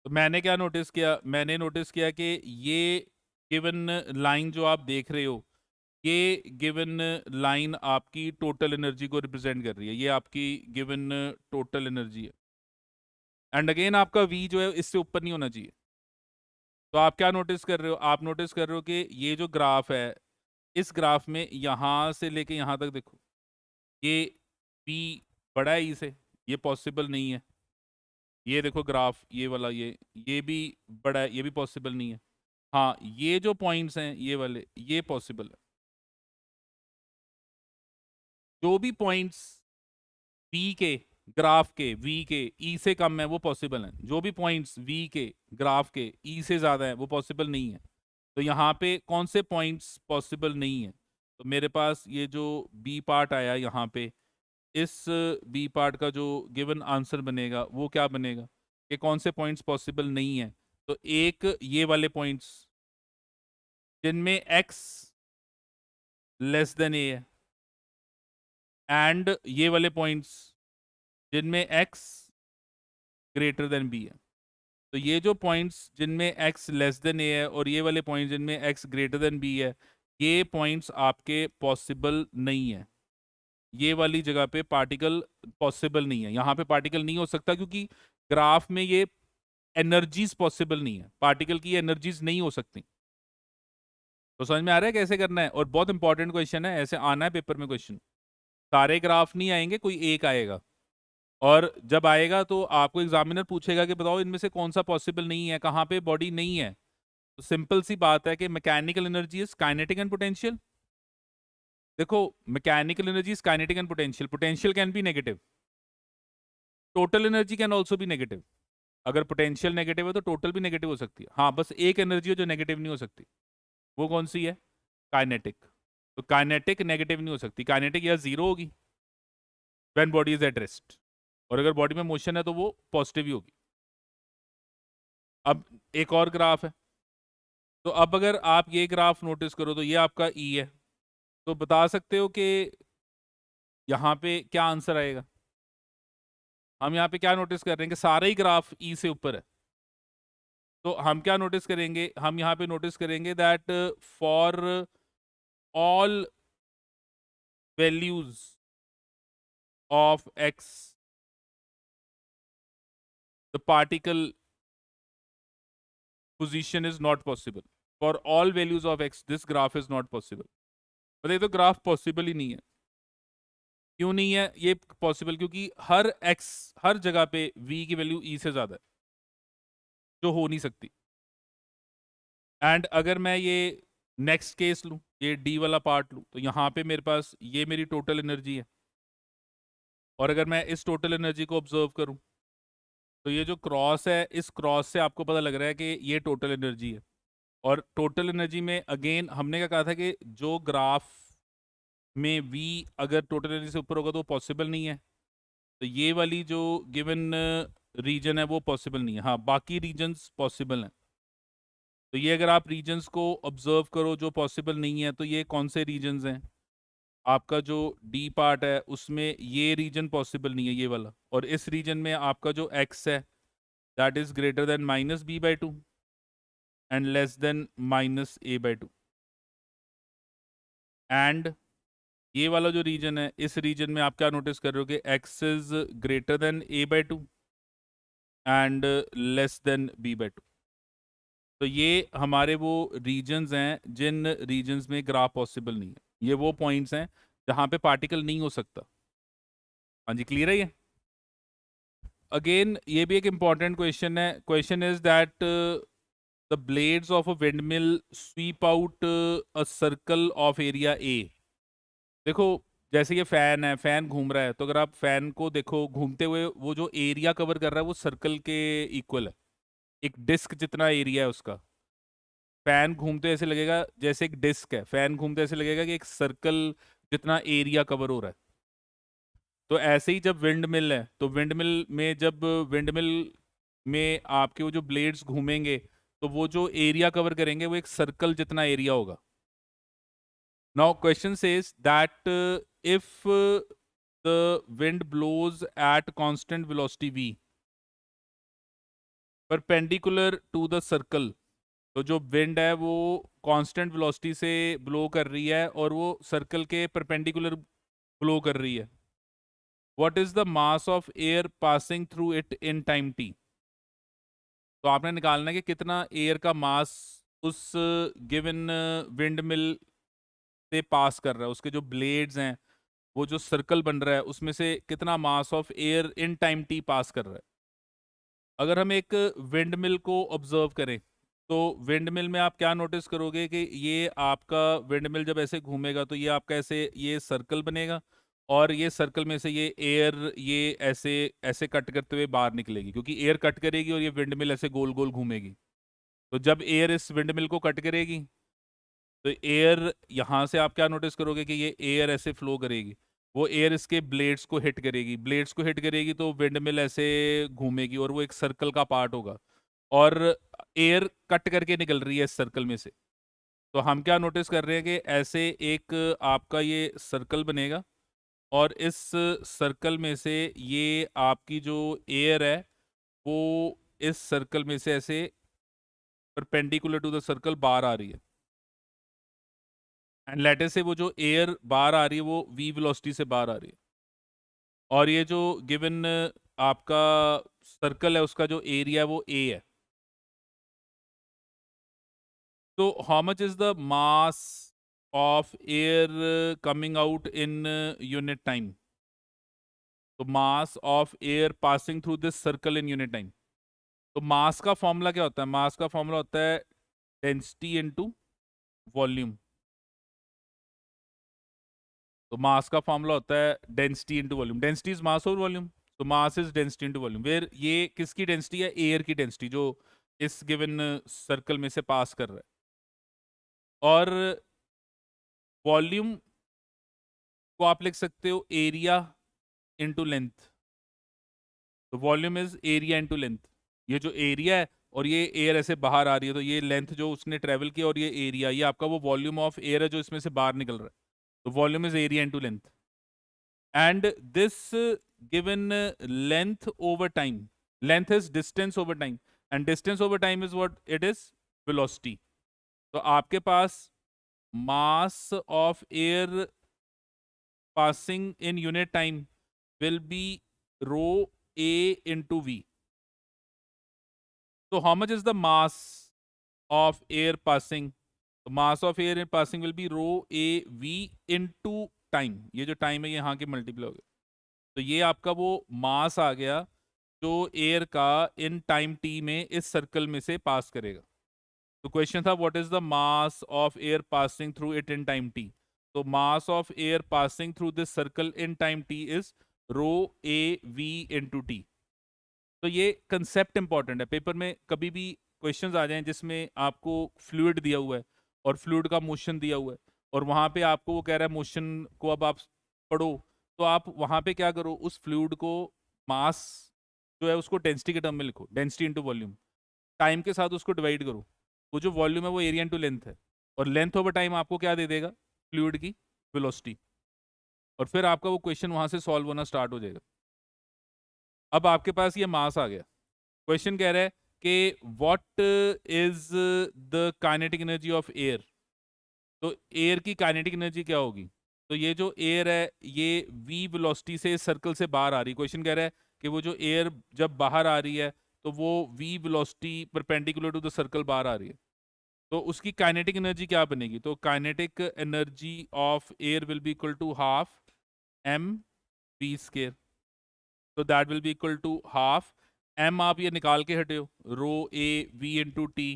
तो मैंने क्या नोटिस किया, मैंने नोटिस किया कि ये गिवन लाइन जो आप देख रहे हो, ये गिवन लाइन आपकी टोटल एनर्जी को रिप्रेजेंट कर रही है। ये आपकी गिवन टोटल एनर्जी है। एंड अगेन आपका v जो है इससे ऊपर नहीं होना चाहिए। तो आप क्या नोटिस कर रहे हो, आप नोटिस कर रहे हो कि ये जो ग्राफ है, इस ग्राफ में यहाँ से लेके यहाँ तक देखो, ये v बड़ा है e से, ये पॉसिबल नहीं है। ये देखो ग्राफ, ये वाला, ये भी बड़ा है, ये भी पॉसिबल नहीं है। हाँ, ये जो पॉइंट्स हैं ये वाले, ये पॉसिबल है। जो भी पॉइंट्स v के ग्राफ के v के e से कम है वो पॉसिबल है। जो भी पॉइंट्स v के ग्राफ के e से ज़्यादा है वो पॉसिबल नहीं है। तो यहाँ पे कौन से पॉइंट्स पॉसिबल नहीं है, तो मेरे पास ये जो b पार्ट आया यहाँ पे, इस b पार्ट का जो गिवन आंसर बनेगा वो क्या बनेगा कि कौन से पॉइंट्स पॉसिबल नहीं है। तो एक ये वाले पॉइंट्स जिनमें x लेस देन a है, एंड ये वाले पॉइंट्स जिनमें x ग्रेटर देन b है। तो ये जो पॉइंट्स जिनमें x लेस देन a है और ये वाले पॉइंट्स जिनमें x ग्रेटर देन b है, ये पॉइंट्स आपके पॉसिबल नहीं है। ये वाली जगह पे पार्टिकल पॉसिबल नहीं है। यहाँ पे पार्टिकल नहीं हो सकता क्योंकि ग्राफ में ये एनर्जीज पॉसिबल नहीं है, पार्टिकल की एनर्जीज नहीं हो सकती। तो समझ में आ रहा है कैसे करना है। और बहुत इंपॉर्टेंट क्वेश्चन है, ऐसे आना है पेपर में क्वेश्चन। सारे ग्राफ नहीं आएंगे, कोई एक आएगा। और जब आएगा तो आपको एग्जामिनर पूछेगा कि बताओ इनमें से कौन सा पॉसिबल नहीं है, कहाँ पे बॉडी नहीं है। तो सिंपल सी बात है कि mechanical energy is kinetic and potential. देखो, mechanical energy is kinetic and potential. Potential can be negative, total energy can also be negative. अगर पोटेंशियल नेगेटिव है तो टोटल भी नेगेटिव हो सकती है। हाँ, बस एक एनर्जी है जो नेगेटिव नहीं हो सकती, वो कौन सी है? काइनेटिक। तो काइनेटिक नेगेटिव नहीं हो सकती, काइनेटिक या जीरो होगी when body is at rest, और अगर बॉडी में मोशन है तो वो पॉजिटिव ही होगी। अब एक और ग्राफ है, तो अब अगर आप ये ग्राफ नोटिस करो तो ये आपका ई है। तो बता सकते हो कि यहाँ पे क्या आंसर आएगा? हम यहाँ पे क्या नोटिस कर रहे हैं कि सारे ही ग्राफ ई से ऊपर है। तो हम क्या नोटिस करेंगे, हम यहाँ पे नोटिस करेंगे that for all values of x the particle position is not possible. For all values of x this graph is not possible। मतलब ये तो ग्राफ पॉसिबल ही नहीं है। क्यों नहीं है ये पॉसिबल? क्योंकि हर x, हर जगह पे v की वैल्यू e से ज्यादा है, जो हो नहीं सकती। एंड अगर मैं ये नेक्स्ट केस लूं, ये d वाला पार्ट लूं, तो यहाँ पे मेरे पास ये मेरी टोटल एनर्जी है। और अगर मैं इस टोटल एनर्जी को ऑब्जर्व करूं, तो ये जो क्रॉस है, इस क्रॉस से आपको पता लग रहा है कि ये टोटल एनर्जी है। और टोटल एनर्जी में अगेन हमने क्या कहा था कि जो ग्राफ में v अगर टोटल एनर्जी से ऊपर होगा तो वो पॉसिबल नहीं है। तो ये वाली जो गिवन रीजन है वो पॉसिबल नहीं है। हाँ, बाकी रीजन्स पॉसिबल हैं। तो ये अगर आप रीजन्स को ऑब्जर्व करो जो पॉसिबल नहीं है, तो ये कौन से रीजन्स हैं? आपका जो डी पार्ट है उसमें ये रीजन पॉसिबल नहीं है, ये वाला। और इस रीजन में आपका जो एक्स है that is greater than -b/2 and less than -a/2। And ये वाला जो रीजन है, इस रीजन में आप क्या नोटिस कर रहे हो कि x is greater than a/2 and less than b/2। तो ये हमारे वो रीजन्स हैं जिन रीजन्स में ग्राफ पॉसिबल नहीं है। ये वो पॉइंट्स हैं जहाँ पे पार्टिकल नहीं हो सकता। हाँ जी, क्लियर है ये? अगेन ये भी एक इम्पॉर्टेंट क्वेश्चन है। Question is that the blades of a windmill SVEEP out a circle of area A. देखो, जैसे ये फैन है, फैन घूम रहा है, तो अगर आप फैन को देखो घूमते हुए, वो जो एरिया कवर कर रहा है वो सर्कल के इक्वल है, एक डिस्क जितना एरिया है उसका। फैन घूमते ऐसे लगेगा जैसे एक डिस्क है, फैन घूमते ऐसे लगेगा कि एक सर्कल जितना एरिया कवर हो रहा है। तो ऐसे ही जब विंड मिल है, तो विंड मिल में जब विंड मिल में आपके वो जो ब्लेड्स घूमेंगे, तो वो जो एरिया कवर करेंगे वो एक सर्कल जितना एरिया होगा। Now question says that if the wind blows at constant velocity v perpendicular to the circle. तो जो विंड है वो कांस्टेंट वेलोसिटी से ब्लो कर रही है और वो सर्कल के परपेंडिकुलर ब्लो कर रही है। What is the mass of air passing through it in time t? तो आपने निकालना है कि कितना एयर का मास उस गिवन विंड मिल से पास कर रहा है, उसके जो ब्लेड्स हैं, वो जो सर्कल बन रहा है उसमें से कितना मास of air in time t पास कर रहा है। अगर हम एक विंड मिल को ऑब्जर्व करें, तो विंड मिल में आप क्या नोटिस करोगे कि ये आपका विंड मिल जब ऐसे घूमेगा तो ये आपका ऐसे ये सर्कल बनेगा, और ये सर्कल में से ये एयर ये ऐसे ऐसे कट करते हुए बाहर निकलेगी, क्योंकि एयर कट करेगी और ये विंड मिल ऐसे गोल गोल घूमेगी। तो जब एयर इस विंड मिल को कट करेगी, तो एयर यहाँ से आप क्या नोटिस करोगे कि ये एयर ऐसे फ्लो करेगी, वो एयर इसके ब्लेड्स को हिट करेगी, ब्लेड्स को हिट करेगी तो विंड मिल ऐसे घूमेगी और वो एक सर्कल का पार्ट होगा, और एयर कट करके निकल रही है इस सर्कल में से। तो हम क्या नोटिस कर रहे हैं कि ऐसे एक आपका ये सर्कल बनेगा, और इस सर्कल में से ये आपकी जो एयर है वो इस सर्कल में से ऐसे परपेंडिकुलर टू द सर्कल बाहर आ रही है। एंड लेटर से वो जो एयर बाहर आ रही है वो v वेलोसिटी से बाहर आ रही है, और ये जो गिवन आपका सर्कल है उसका जो एरिया है वो a है। तो how much is the mass of air coming out in unit time? तो mass of air passing through this circle in unit time. तो मास का फॉर्मूला क्या होता है? मास का फॉर्मूला होता है डेंसिटी इनटू वॉल्यूम। तो मास का फॉर्मूला होता है density into volume. Density is mass over volume, तो mass is density into volume, where ये किसकी डेंसिटी है? एयर की डेंसिटी, जो इस गिवन सर्कल में से पास कर रहा है। और वॉल्यूम को आप लिख सकते हो एरिया इनटू लेंथ। तो volume is area into length. ये जो एरिया है और ये एयर ऐसे बाहर आ रही है, तो ये लेंथ जो उसने ट्रेवल किया, और ये एरिया, ये आपका वो वॉल्यूम ऑफ एयर है जो इसमें से बाहर निकल रहा है। तो volume is area into length, and this given length over time, length is distance over time, and distance over time is what it is? Velocity. तो आपके पास mass of air passing in unit time will be rho a into v. So how much is the mass of air passing? तो mass of air passing will be rho a v into time. ये जो time है ये यहाँ के multiply हो गया, तो ये आपका वो मास आ गया जो एयर का इन टाइम टी में इस सर्कल में से पास करेगा। तो क्वेश्चन था what is the mass of air passing through it in time T? तो mass of air passing through this circle in time T is rho A V into T. तो ये कंसेप्ट इंपॉर्टेंट है। Paper में कभी भी questions आ जाएं जिसमें आपको फ्लूइड दिया हुआ है और फ्लूइड का मोशन दिया हुआ है, और वहाँ पे आपको वो कह रहा है मोशन को अब आप पढ़ो, तो आप वहाँ पे क्या करो, उस फ्लूइड को मास जो है उसको डेंसिटी के टर्म में लिखो, डेंसिटी इंटू वॉल्यूम। टाइम के साथ उसको डिवाइड करो, वो जो वॉल्यूम है वो एरिया इंटू लेंथ है, और लेंथ ओवर टाइम आपको क्या दे देगा? फ्लूइड की वेलोसिटी। और फिर आपका वो क्वेश्चन वहाँ से सॉल्व होना स्टार्ट हो जाएगा। अब आपके पास ये मास आ गया। क्वेश्चन कह रहा है कि what is the kinetic energy of air? तो एयर की काइनेटिक एनर्जी क्या होगी? तो ये जो एयर है ये v वेलोसिटी से सर्कल से बाहर आ रही है। क्वेश्चन कह रहा है कि वो जो एयर जब बाहर आ रही है तो वो v velocity perpendicular to the circle बाहर आ रही है, तो उसकी काइनेटिक एनर्जी क्या बनेगी? तो kinetic energy of air will be equal to half m v square, तो that will be equal to half m, आप ये निकाल के हटे हो, rho a v into T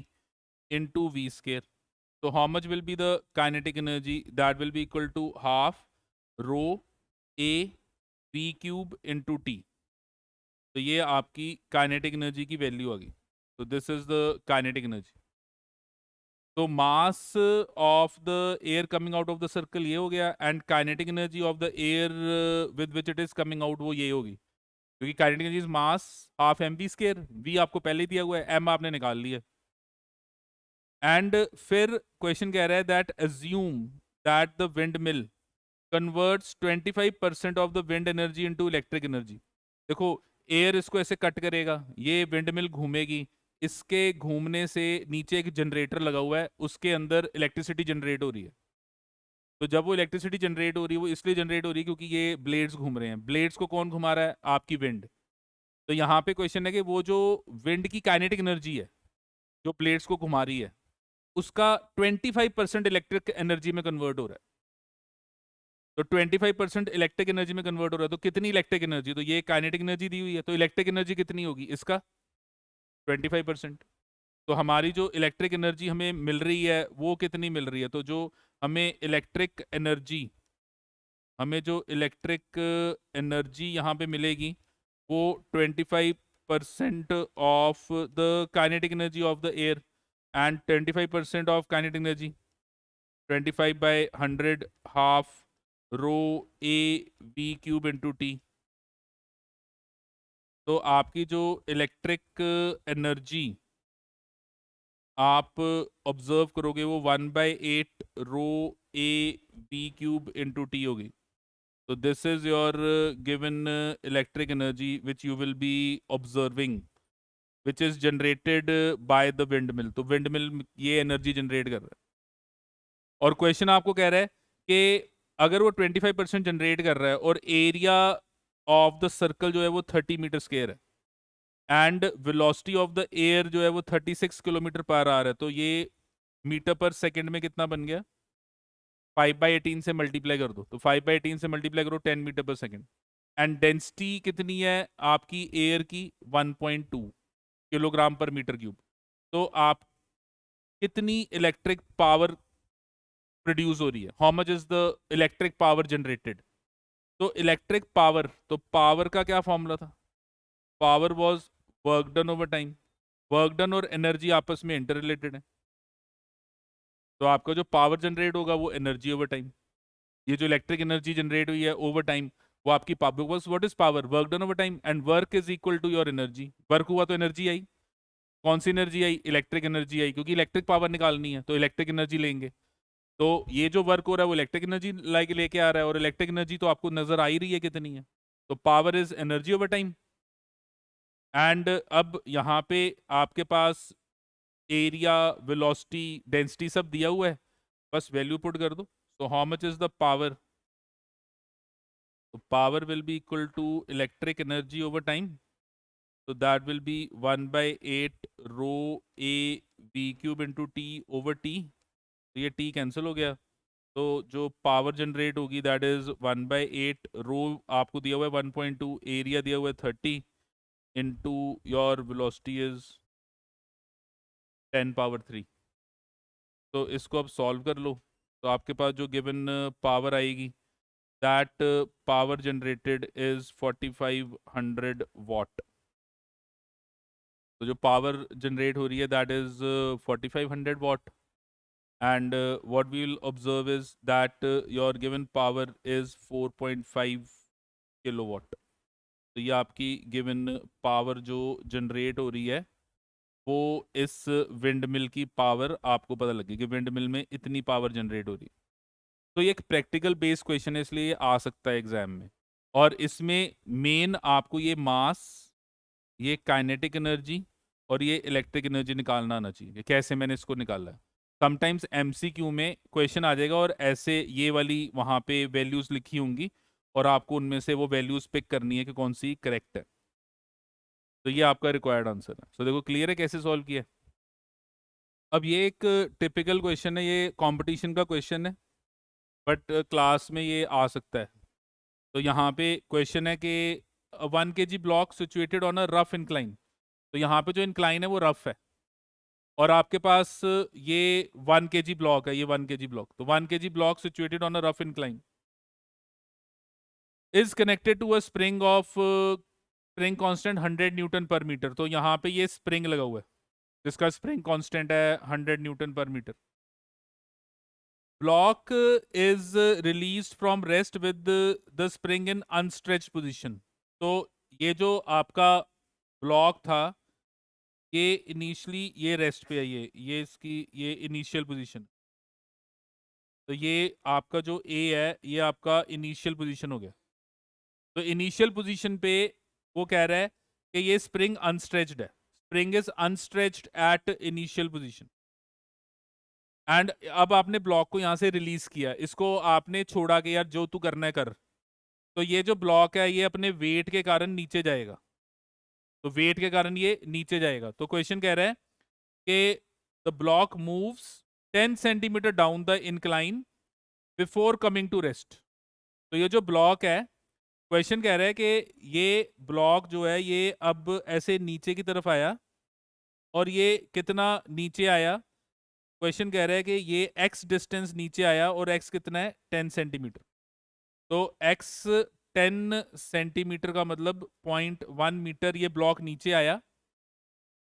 into V square. So how much will be the kinetic energy? That will be equal to half rho a v cube into t. तो ये आपकी kinetic energy की वैल्यू आ गई. तो this is the kinetic energy. तो mass of the air coming out of the circle ये हो गया, and kinetic energy of the air with which it is coming out वो ये होगी, क्योंकि kinetic energy is mass half M V square, V आपको पहले ही दिया हुआ है, एम आपने निकाल लिया. एंड फिर क्वेश्चन कह रहा है that assume that the wind mill converts 25% of the wind energy into electric energy. देखो एयर इसको ऐसे कट करेगा, ये विंड मिल घूमेगी, इसके घूमने से नीचे एक जनरेटर लगा हुआ है, उसके अंदर इलेक्ट्रिसिटी जनरेट हो रही है. तो जब वो इलेक्ट्रिसिटी जनरेट हो रही है वो इसलिए जनरेट हो रही है क्योंकि ये ब्लेड्स घूम रहे हैं. ब्लेड्स को कौन घुमा रहा है? आपकी विंड. तो यहाँ पे क्वेश्चन है कि वो जो विंड की काइनेटिक एनर्जी है जो ब्लेड्स को घुमा रही है, उसका 25% इलेक्ट्रिक एनर्जी में कन्वर्ट हो रहा है. तो 25% इलेक्ट्रिक एनर्जी में कन्वर्ट हो रहा है, तो कितनी इलेक्ट्रिक एनर्जी? तो ये काइनेटिक एनर्जी दी हुई है, तो इलेक्ट्रिक एनर्जी कितनी होगी इसका? 25%. तो हमारी जो इलेक्ट्रिक एनर्जी हमें मिल रही है वो कितनी मिल रही है? तो जो हमें इलेक्ट्रिक एनर्जी यहाँ पे मिलेगी वो 25% of the kinetic energy of the air, and 25% of kinetic energy 25 by 100 half rho A V cube into T. तो आपकी जो इलेक्ट्रिक एनर्जी आप ऑब्जर्व करोगे वो 1/8 rho A V cube into T होगी. तो this is your given electric energy which you will be observing, which is generated by the windmill. तो wind mill ये एनर्जी जनरेट कर रहा है, और क्वेश्चन आपको कह रहा है कि अगर वो 25% जनरेट कर रहा है और एरिया ऑफ द सर्कल जो है वो 30 मीटर स्क्वायर है, and velocity of the air जो है वो 36 किलोमीटर पर आवर है, तो ये मीटर पर सेकंड में कितना बन गया? 5/18 से मल्टीप्लाई कर दो, तो 5/18 से मल्टीप्लाई करो 10 मीटर पर सेकंड. एंड डेंसिटी कितनी है आपकी एयर की? 1.2 किलोग्राम पर मीटर क्यूब. तो आप कितनी इलेक्ट्रिक पावर प्रोड्यूस हो रही है? How much is the electric power generated? तो इलेक्ट्रिक पावर, तो पावर का क्या फॉर्मूला था? Power was work done over time. Work done और एनर्जी आपस में इंटर रिलेटेड है, तो आपका जो पावर जनरेट होगा वो एनर्जी ओवर टाइम. ये जो इलेक्ट्रिक एनर्जी जनरेट हुई है ओवर टाइम वो आपकी power. What is power? Work done over time, and work is equal to your energy. Work हुआ तो एनर्जी आई. कौन सी एनर्जी आई? इलेक्ट्रिक एनर्जी आई, क्योंकि इलेक्ट्रिक पावर निकालनी है तो इलेक्ट्रिक एनर्जी लेंगे. तो ये जो वर्क हो रहा है वो इलेक्ट्रिक एनर्जी लेके आ रहा है, और इलेक्ट्रिक एनर्जी तो आपको नजर आ ही रही है कितनी है. तो power is energy over time. And अब यहाँ पे आपके पास एरिया, वेलोसिटी, डेंसिटी सब दिया हुआ है, बस वैल्यू पुट कर दो. तो how much is the power? तो power will be equal to electric energy over time, तो that will be 1/8 rho A V cube into T over T. तो ये टी कैंसिल हो गया, तो जो पावर जनरेट होगी दैट इज 1/8 रो आपको दिया हुआ है 1.2, एरिया दिया हुआ है 30 into your velocity is 10 power 3. तो इसको अब सॉल्व कर लो, तो आपके पास जो गिवन पावर आएगी that power generated is 4500 watt. तो जो पावर जनरेट हो रही है that is 4500 watt, and what we will observe is that your given power is 4.5 kilowatt. तो ये आपकी गिवन पावर जो जनरेट हो रही है वो इस विंड मिल की पावर आपको पता लगे कि विंड मिल में इतनी पावर जनरेट हो रही है. तो ये एक प्रैक्टिकल बेस्ड क्वेश्चन है, इसलिए ये आ सकता है एग्जाम में. और इसमें मेन आपको ये मास, ये काइनेटिक एनर्जी और ये इलेक्ट्रिक एनर्जी निकालना आना चाहिए. कैसे मैंने इसको निकाला है? समटाइम्स एमसीक्यू में क्वेश्चन आ जाएगा और ऐसे ये वाली वहाँ पे वैल्यूज़ लिखी होंगी और आपको उनमें से वो वैल्यूज़ पिक करनी है कि कौन सी करेक्ट है. तो ये आपका रिक्वायर्ड आंसर है। सो देखो क्लियर है कैसे सॉल्व किया। अब ये एक टिपिकल क्वेश्चन है, ये कंपटीशन का क्वेश्चन है, बट क्लास में ये आ सकता है। तो यहाँ पे क्वेश्चन है कि 1 kg block situated on a rough incline. तो यहाँ पे जो इंक्लाइन है वो रफ है, और आपके पास ये 1 kg ब्लॉक है, ये 1 kg ब्लॉक। तो 1 kg block situated on a rough incline is connected to a spring of spring constant 100 newton per metre. तो यहाँ पे ये स्प्रिंग लगा हुआ है जिसका स्प्रिंग कांस्टेंट है 100 newton per metre. Block is release from rest with the spring in unstretch position. तो ये जो आपका ब्लॉक था ये इनिशियली ये रेस्ट पे है, ये इसकी ये इनिशियल पोजीशन। तो ये आपका जो ए है ये आपका इनिशियल पोजीशन हो गया। तो इनिशियल पोजीशन पे वो कह रहा है कि ये स्प्रिंग अनस्ट्रेच्ड है, spring is unstretched at initial position. And अब आपने ब्लॉक को यहाँ से रिलीज किया, इसको आपने छोड़ा कि यार जो तू करना है कर। तो ये जो ब्लॉक है ये अपने वेट के कारण नीचे जाएगा, तो वेट के कारण ये नीचे जाएगा। तो क्वेश्चन कह रहा है कि the block moves 10 centimetre down the incline before coming to rest. तो ये जो ब्लॉक है, क्वेश्चन कह रहा है कि ये ब्लॉक जो है ये अब ऐसे नीचे की तरफ आया, और ये कितना नीचे आया। क्वेश्चन कह रहा है कि ये x डिस्टेंस नीचे आया, और x कितना है 10 सेंटीमीटर। तो x 10 सेंटीमीटर का मतलब 0.1 मीटर ये ब्लॉक नीचे आया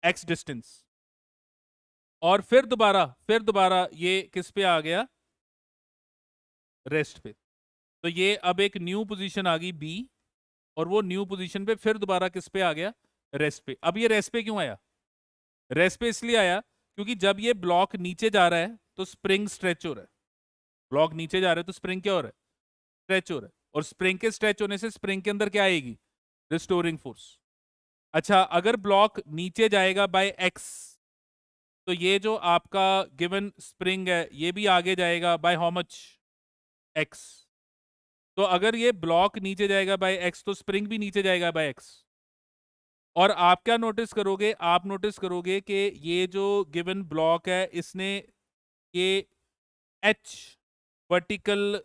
x डिस्टेंस, और फिर दोबारा ये किस पे आ गया, रेस्ट पे। तो ये अब एक न्यू पोजीशन आ गई बी, और वो न्यू पोजीशन पे फिर दोबारा किस पे आ गया, रेस्ट पे। अब ये रेस्ट पे क्यों आया, रेस्ट पे इसलिए आया क्योंकि जब ये ब्लॉक नीचे जा रहा है तो स्प्रिंग स्ट्रेच हो रहा है। ब्लॉक नीचे जा रहा है तो स्प्रिंग क्या हो रहा है, स्ट्रेच हो रहा है, और स्प्रिंग के स्ट्रेच होने से स्प्रिंग के अंदर क्या आएगी, रिस्टोरिंग फोर्स। अच्छा, अगर ब्लॉक नीचे जाएगा बाय एक्स, तो ये जो आपका गिवन स्प्रिंग है ये भी आगे जाएगा बाय हाउ मच, एक्स। तो अगर ये ब्लॉक नीचे जाएगा बाय एक्स तो स्प्रिंग भी नीचे जाएगा बाय एक्स। और आप क्या नोटिस करोगे, आप नोटिस करोगे कि ये जो गिवन ब्लॉक है इसने ये H vertical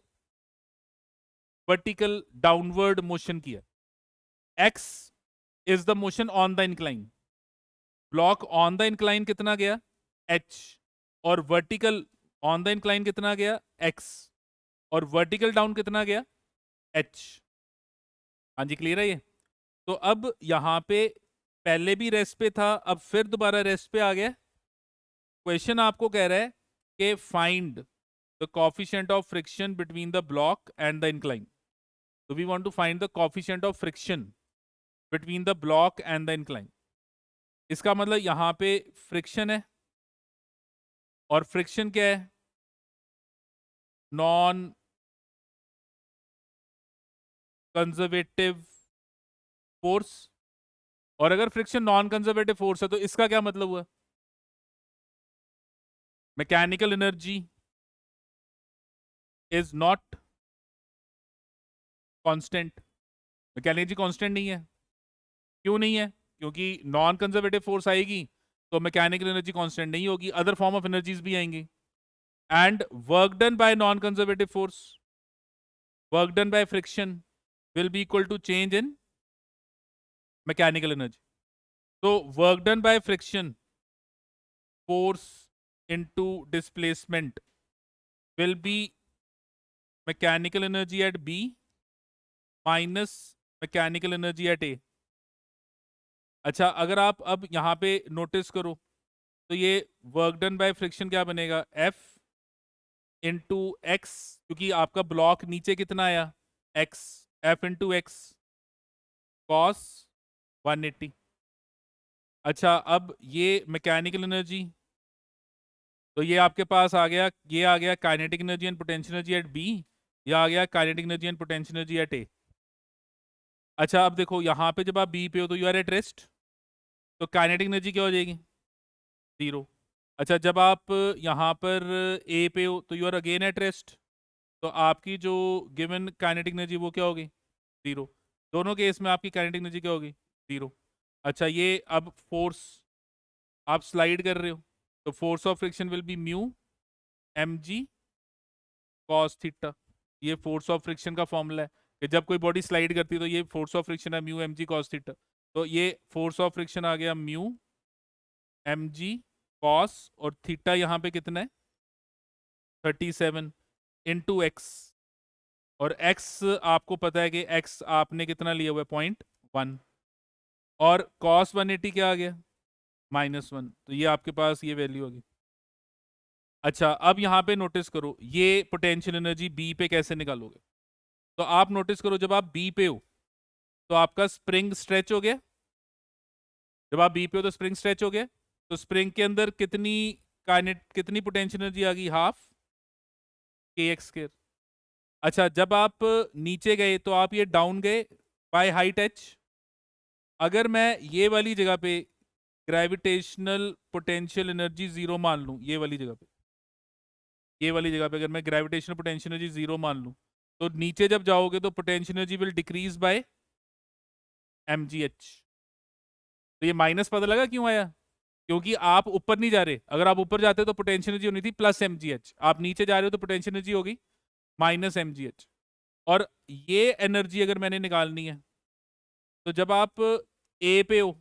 vertical downward motion किया। X is the motion on the incline, block on the incline कितना गया, एच, और वर्टिकल ऑन द इंक्लाइन कितना गया, एक्स, और वर्टिकल डाउन कितना गया, एच। हाँ जी, क्लियर है ये। तो अब यहाँ पे पहले भी रेस्ट पे था, अब फिर दोबारा रेस्ट पे आ गया। क्वेश्चन आपको कह रहा है कि find the coefficient of friction between the block and the incline. तो we want to find the coefficient of friction between the block and the incline. इसका मतलब यहाँ पे फ्रिक्शन है, और फ्रिक्शन क्या है, नॉन कंजर्वेटिव फोर्स। और अगर फ्रिक्शन नॉन कंजर्वेटिव फोर्स है तो इसका क्या मतलब हुआ, mechanical energy is not constant. Mechanical energy constant नहीं है। क्यों नहीं है, क्योंकि नॉन कंजर्वेटिव फोर्स आएगी तो मैकेनिकल एनर्जी कांस्टेंट नहीं होगी, अदर फॉर्म ऑफ एनर्जीज भी आएंगी। And work done bye non conservative force, work done by friction will be equal to change in mechanical energy. So work done by friction, force into displacement, will be mechanical energy at B minus mechanical energy at A. अच्छा, अगर आप अब यहाँ पे notice करो तो ये work done by friction क्या बनेगा, F इंटू एक्स, क्योंकि आपका ब्लॉक नीचे कितना आया, x, F into x cos 180। अच्छा, अब ये मैकेनिकल एनर्जी, तो ये आपके पास आ गया, ये आ गया kinetic energy and potential energy at B, ये आ गया kinetic energy and potential energy at A. अच्छा, अब देखो यहाँ पे जब आप बी पे हो तो यू आर एट रेस्ट, तो काइनेटिक एनर्जी क्या हो जाएगी, 0। अच्छा, जब आप यहाँ पर ए पे हो तो you are again at rest, तो आपकी जो गिवन काइनेटिक एनर्जी वो क्या होगी, 0। दोनों केस में आपकी काइनेटिक एनर्जी क्या होगी, 0। अच्छा ये अब फोर्स आप स्लाइड कर रहे हो, तो force of friction will B mu mg cos theta. ये फोर्स ऑफ फ्रिक्शन का फॉर्मूला है कि जब कोई बॉडी स्लाइड करती है तो ये फोर्स ऑफ फ्रिक्शन है म्यू mg cos थीटा। तो ये फोर्स ऑफ फ्रिक्शन आ गया म्यू mg cos, और थीटा यहाँ पे कितना है 37 इंटू एक्स, और x आपको पता है कि x आपने कितना लिया हुआ है 0.1, और cos 180 क्या आ गया -1, तो ये आपके पास ये वैल्यू होगी। अच्छा अब यहाँ पे नोटिस करो ये पोटेंशियल एनर्जी बी पे कैसे निकालोगे। तो आप नोटिस करो जब आप बी पे हो तो आपका स्प्रिंग स्ट्रेच हो गया, जब आप बी पे हो तो स्प्रिंग स्ट्रेच हो गया, तो स्प्रिंग के अंदर कितनी पोटेंशियल एनर्जी आ गई, हाफ के एक्स स्क्वायर। अच्छा जब आप नीचे गए तो आप ये डाउन गए बाय हाइट एच। अगर मैं ये वाली जगह पे ग्रेविटेशनल पोटेंशियल एनर्जी जीरो मान लूं, ये वाली जगह पे, ये वाली जगह पे अगर मैं ग्रेविटेशनल पोटेंशियल एनर्जी जीरो मान लूं, तो नीचे जब जाओगे तो potential energy will decrease by mgh। तो ये माइनस पता लगा क्यों आया, क्योंकि आप ऊपर नहीं जा रहे। अगर आप ऊपर जाते तो पोटेंशियल एनर्जी होनी थी प्लस mgh, आप नीचे जा रहे हो तो पोटेंशियल एनर्जी होगी माइनस mgh। और ये एनर्जी अगर मैंने निकालनी है तो जब आप ए पे हो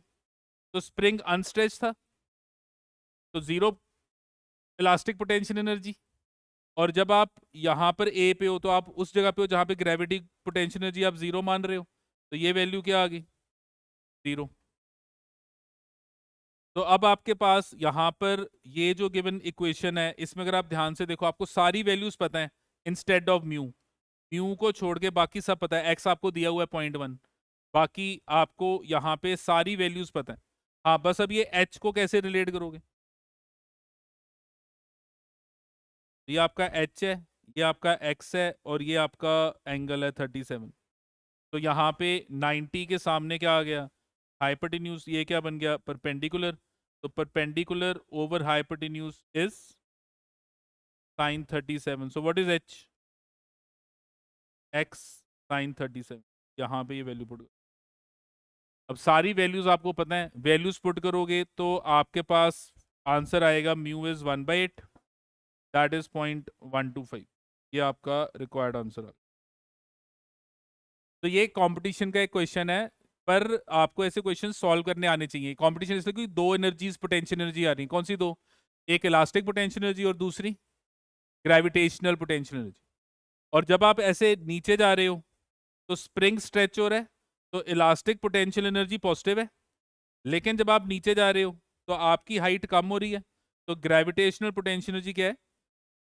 तो स्प्रिंग अनस्ट्रेच था, तो जीरो इलास्टिक पोटेंशियल एनर्जी। और जब आप यहाँ पर ए पे हो तो आप उस जगह पे हो जहाँ पे ग्रेविटी पोटेंशियल एनर्जी आप जीरो मान रहे हो, तो ये वैल्यू क्या आ गई जीरो। तो अब आपके पास यहाँ पर ये जो गिवन इक्वेशन है इसमें अगर आप ध्यान से देखो आपको सारी वैल्यूज पता है इंस्टेड ऑफ म्यू, म्यू को छोड़ के बाकी सब पता है। एक्स आपको दिया हुआ है 0.1, बाकी आपको यहाँ पे सारी वैल्यूज पता है। हाँ बस अब ये एच को कैसे रिलेट करोगे, ये आपका एच है, ये आपका एक्स है, और ये आपका एंगल है 37। तो यहाँ पे 90 के सामने क्या आ गया हाइपोटेन्यूज, ये क्या बन गया परपेंडिकुलर। तो perpendicular over hypotenuse is sin 37। So what is h, x sin 37। यहाँ पे ये वैल्यू पुट, अब सारी वैल्यूज आपको पता है, वैल्यूज पुट करोगे तो आपके पास आंसर आएगा म्यू इज 1/8, दैट इज 0.125। ये आपका रिक्वायर्ड आंसर है। तो ये कंपटीशन का एक क्वेश्चन है, पर आपको ऐसे क्वेश्चन सॉल्व करने आने चाहिए। कंपटीशन इसलिए क्योंकि दो एनर्जीज पोटेंशियल एनर्जी आ रही है, कौन सी दो, एक इलास्टिक पोटेंशियल एनर्जी और दूसरी ग्रेविटेशनल पोटेंशियल एनर्जी। और जब आप ऐसे नीचे जा रहे हो तो स्प्रिंग स्ट्रेच हो रहा है, तो इलास्टिक पोटेंशियल एनर्जी पॉजिटिव है, लेकिन जब आप नीचे जा रहे हो तो आपकी हाइट कम हो रही है, तो ग्रेविटेशनल पोटेंशियल एनर्जी क्या है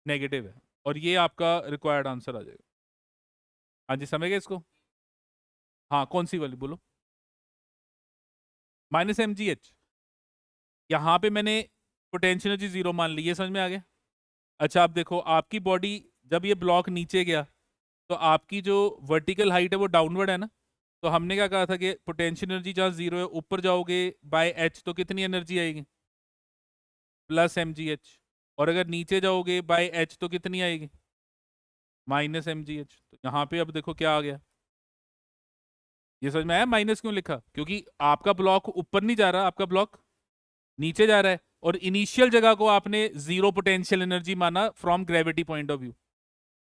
नेगेटिव है। और ये आपका रिक्वायर्ड आंसर आ जाएगा। हाँ जी समझ गए इसको। हाँ कौन सी वाली बोलो, -mgh। यहाँ पे मैंने पोटेंशियल एनर्जी जीरो मान ली, ये समझ में आ गया। अच्छा अब देखो आपकी बॉडी जब ये ब्लॉक नीचे गया तो आपकी जो वर्टिकल हाइट है वो डाउनवर्ड है ना, तो हमने क्या कहा था कि पोटेंशियल एनर्जी जहाँ जीरो है ऊपर जाओगे बाय एच तो कितनी एनर्जी आएगी प्लस mgh, और अगर नीचे जाओगे बाय एच तो कितनी आएगी -mgh। तो यहाँ पे अब देखो क्या आ गया, ये समझ में आया माइनस क्यों लिखा, क्योंकि आपका ब्लॉक ऊपर नहीं जा रहा, आपका ब्लॉक नीचे जा रहा है, और इनिशियल जगह को आपने जीरो पोटेंशियल एनर्जी माना from gravity point of view.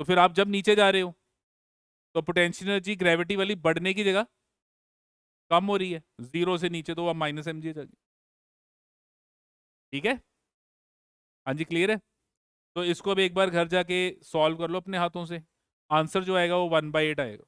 तो फिर आप जब नीचे जा रहे हो तो पोटेंशियल एनर्जी ग्रेविटी वाली बढ़ने की जगह कम हो रही है, जीरो से नीचे तो अब -mgh आ गई। ठीक है, हाँ जी क्लियर है। तो इसको अब एक बार घर जाके सॉल्व कर लो अपने हाथों से, आंसर जो आएगा वो 1/8 आएगा।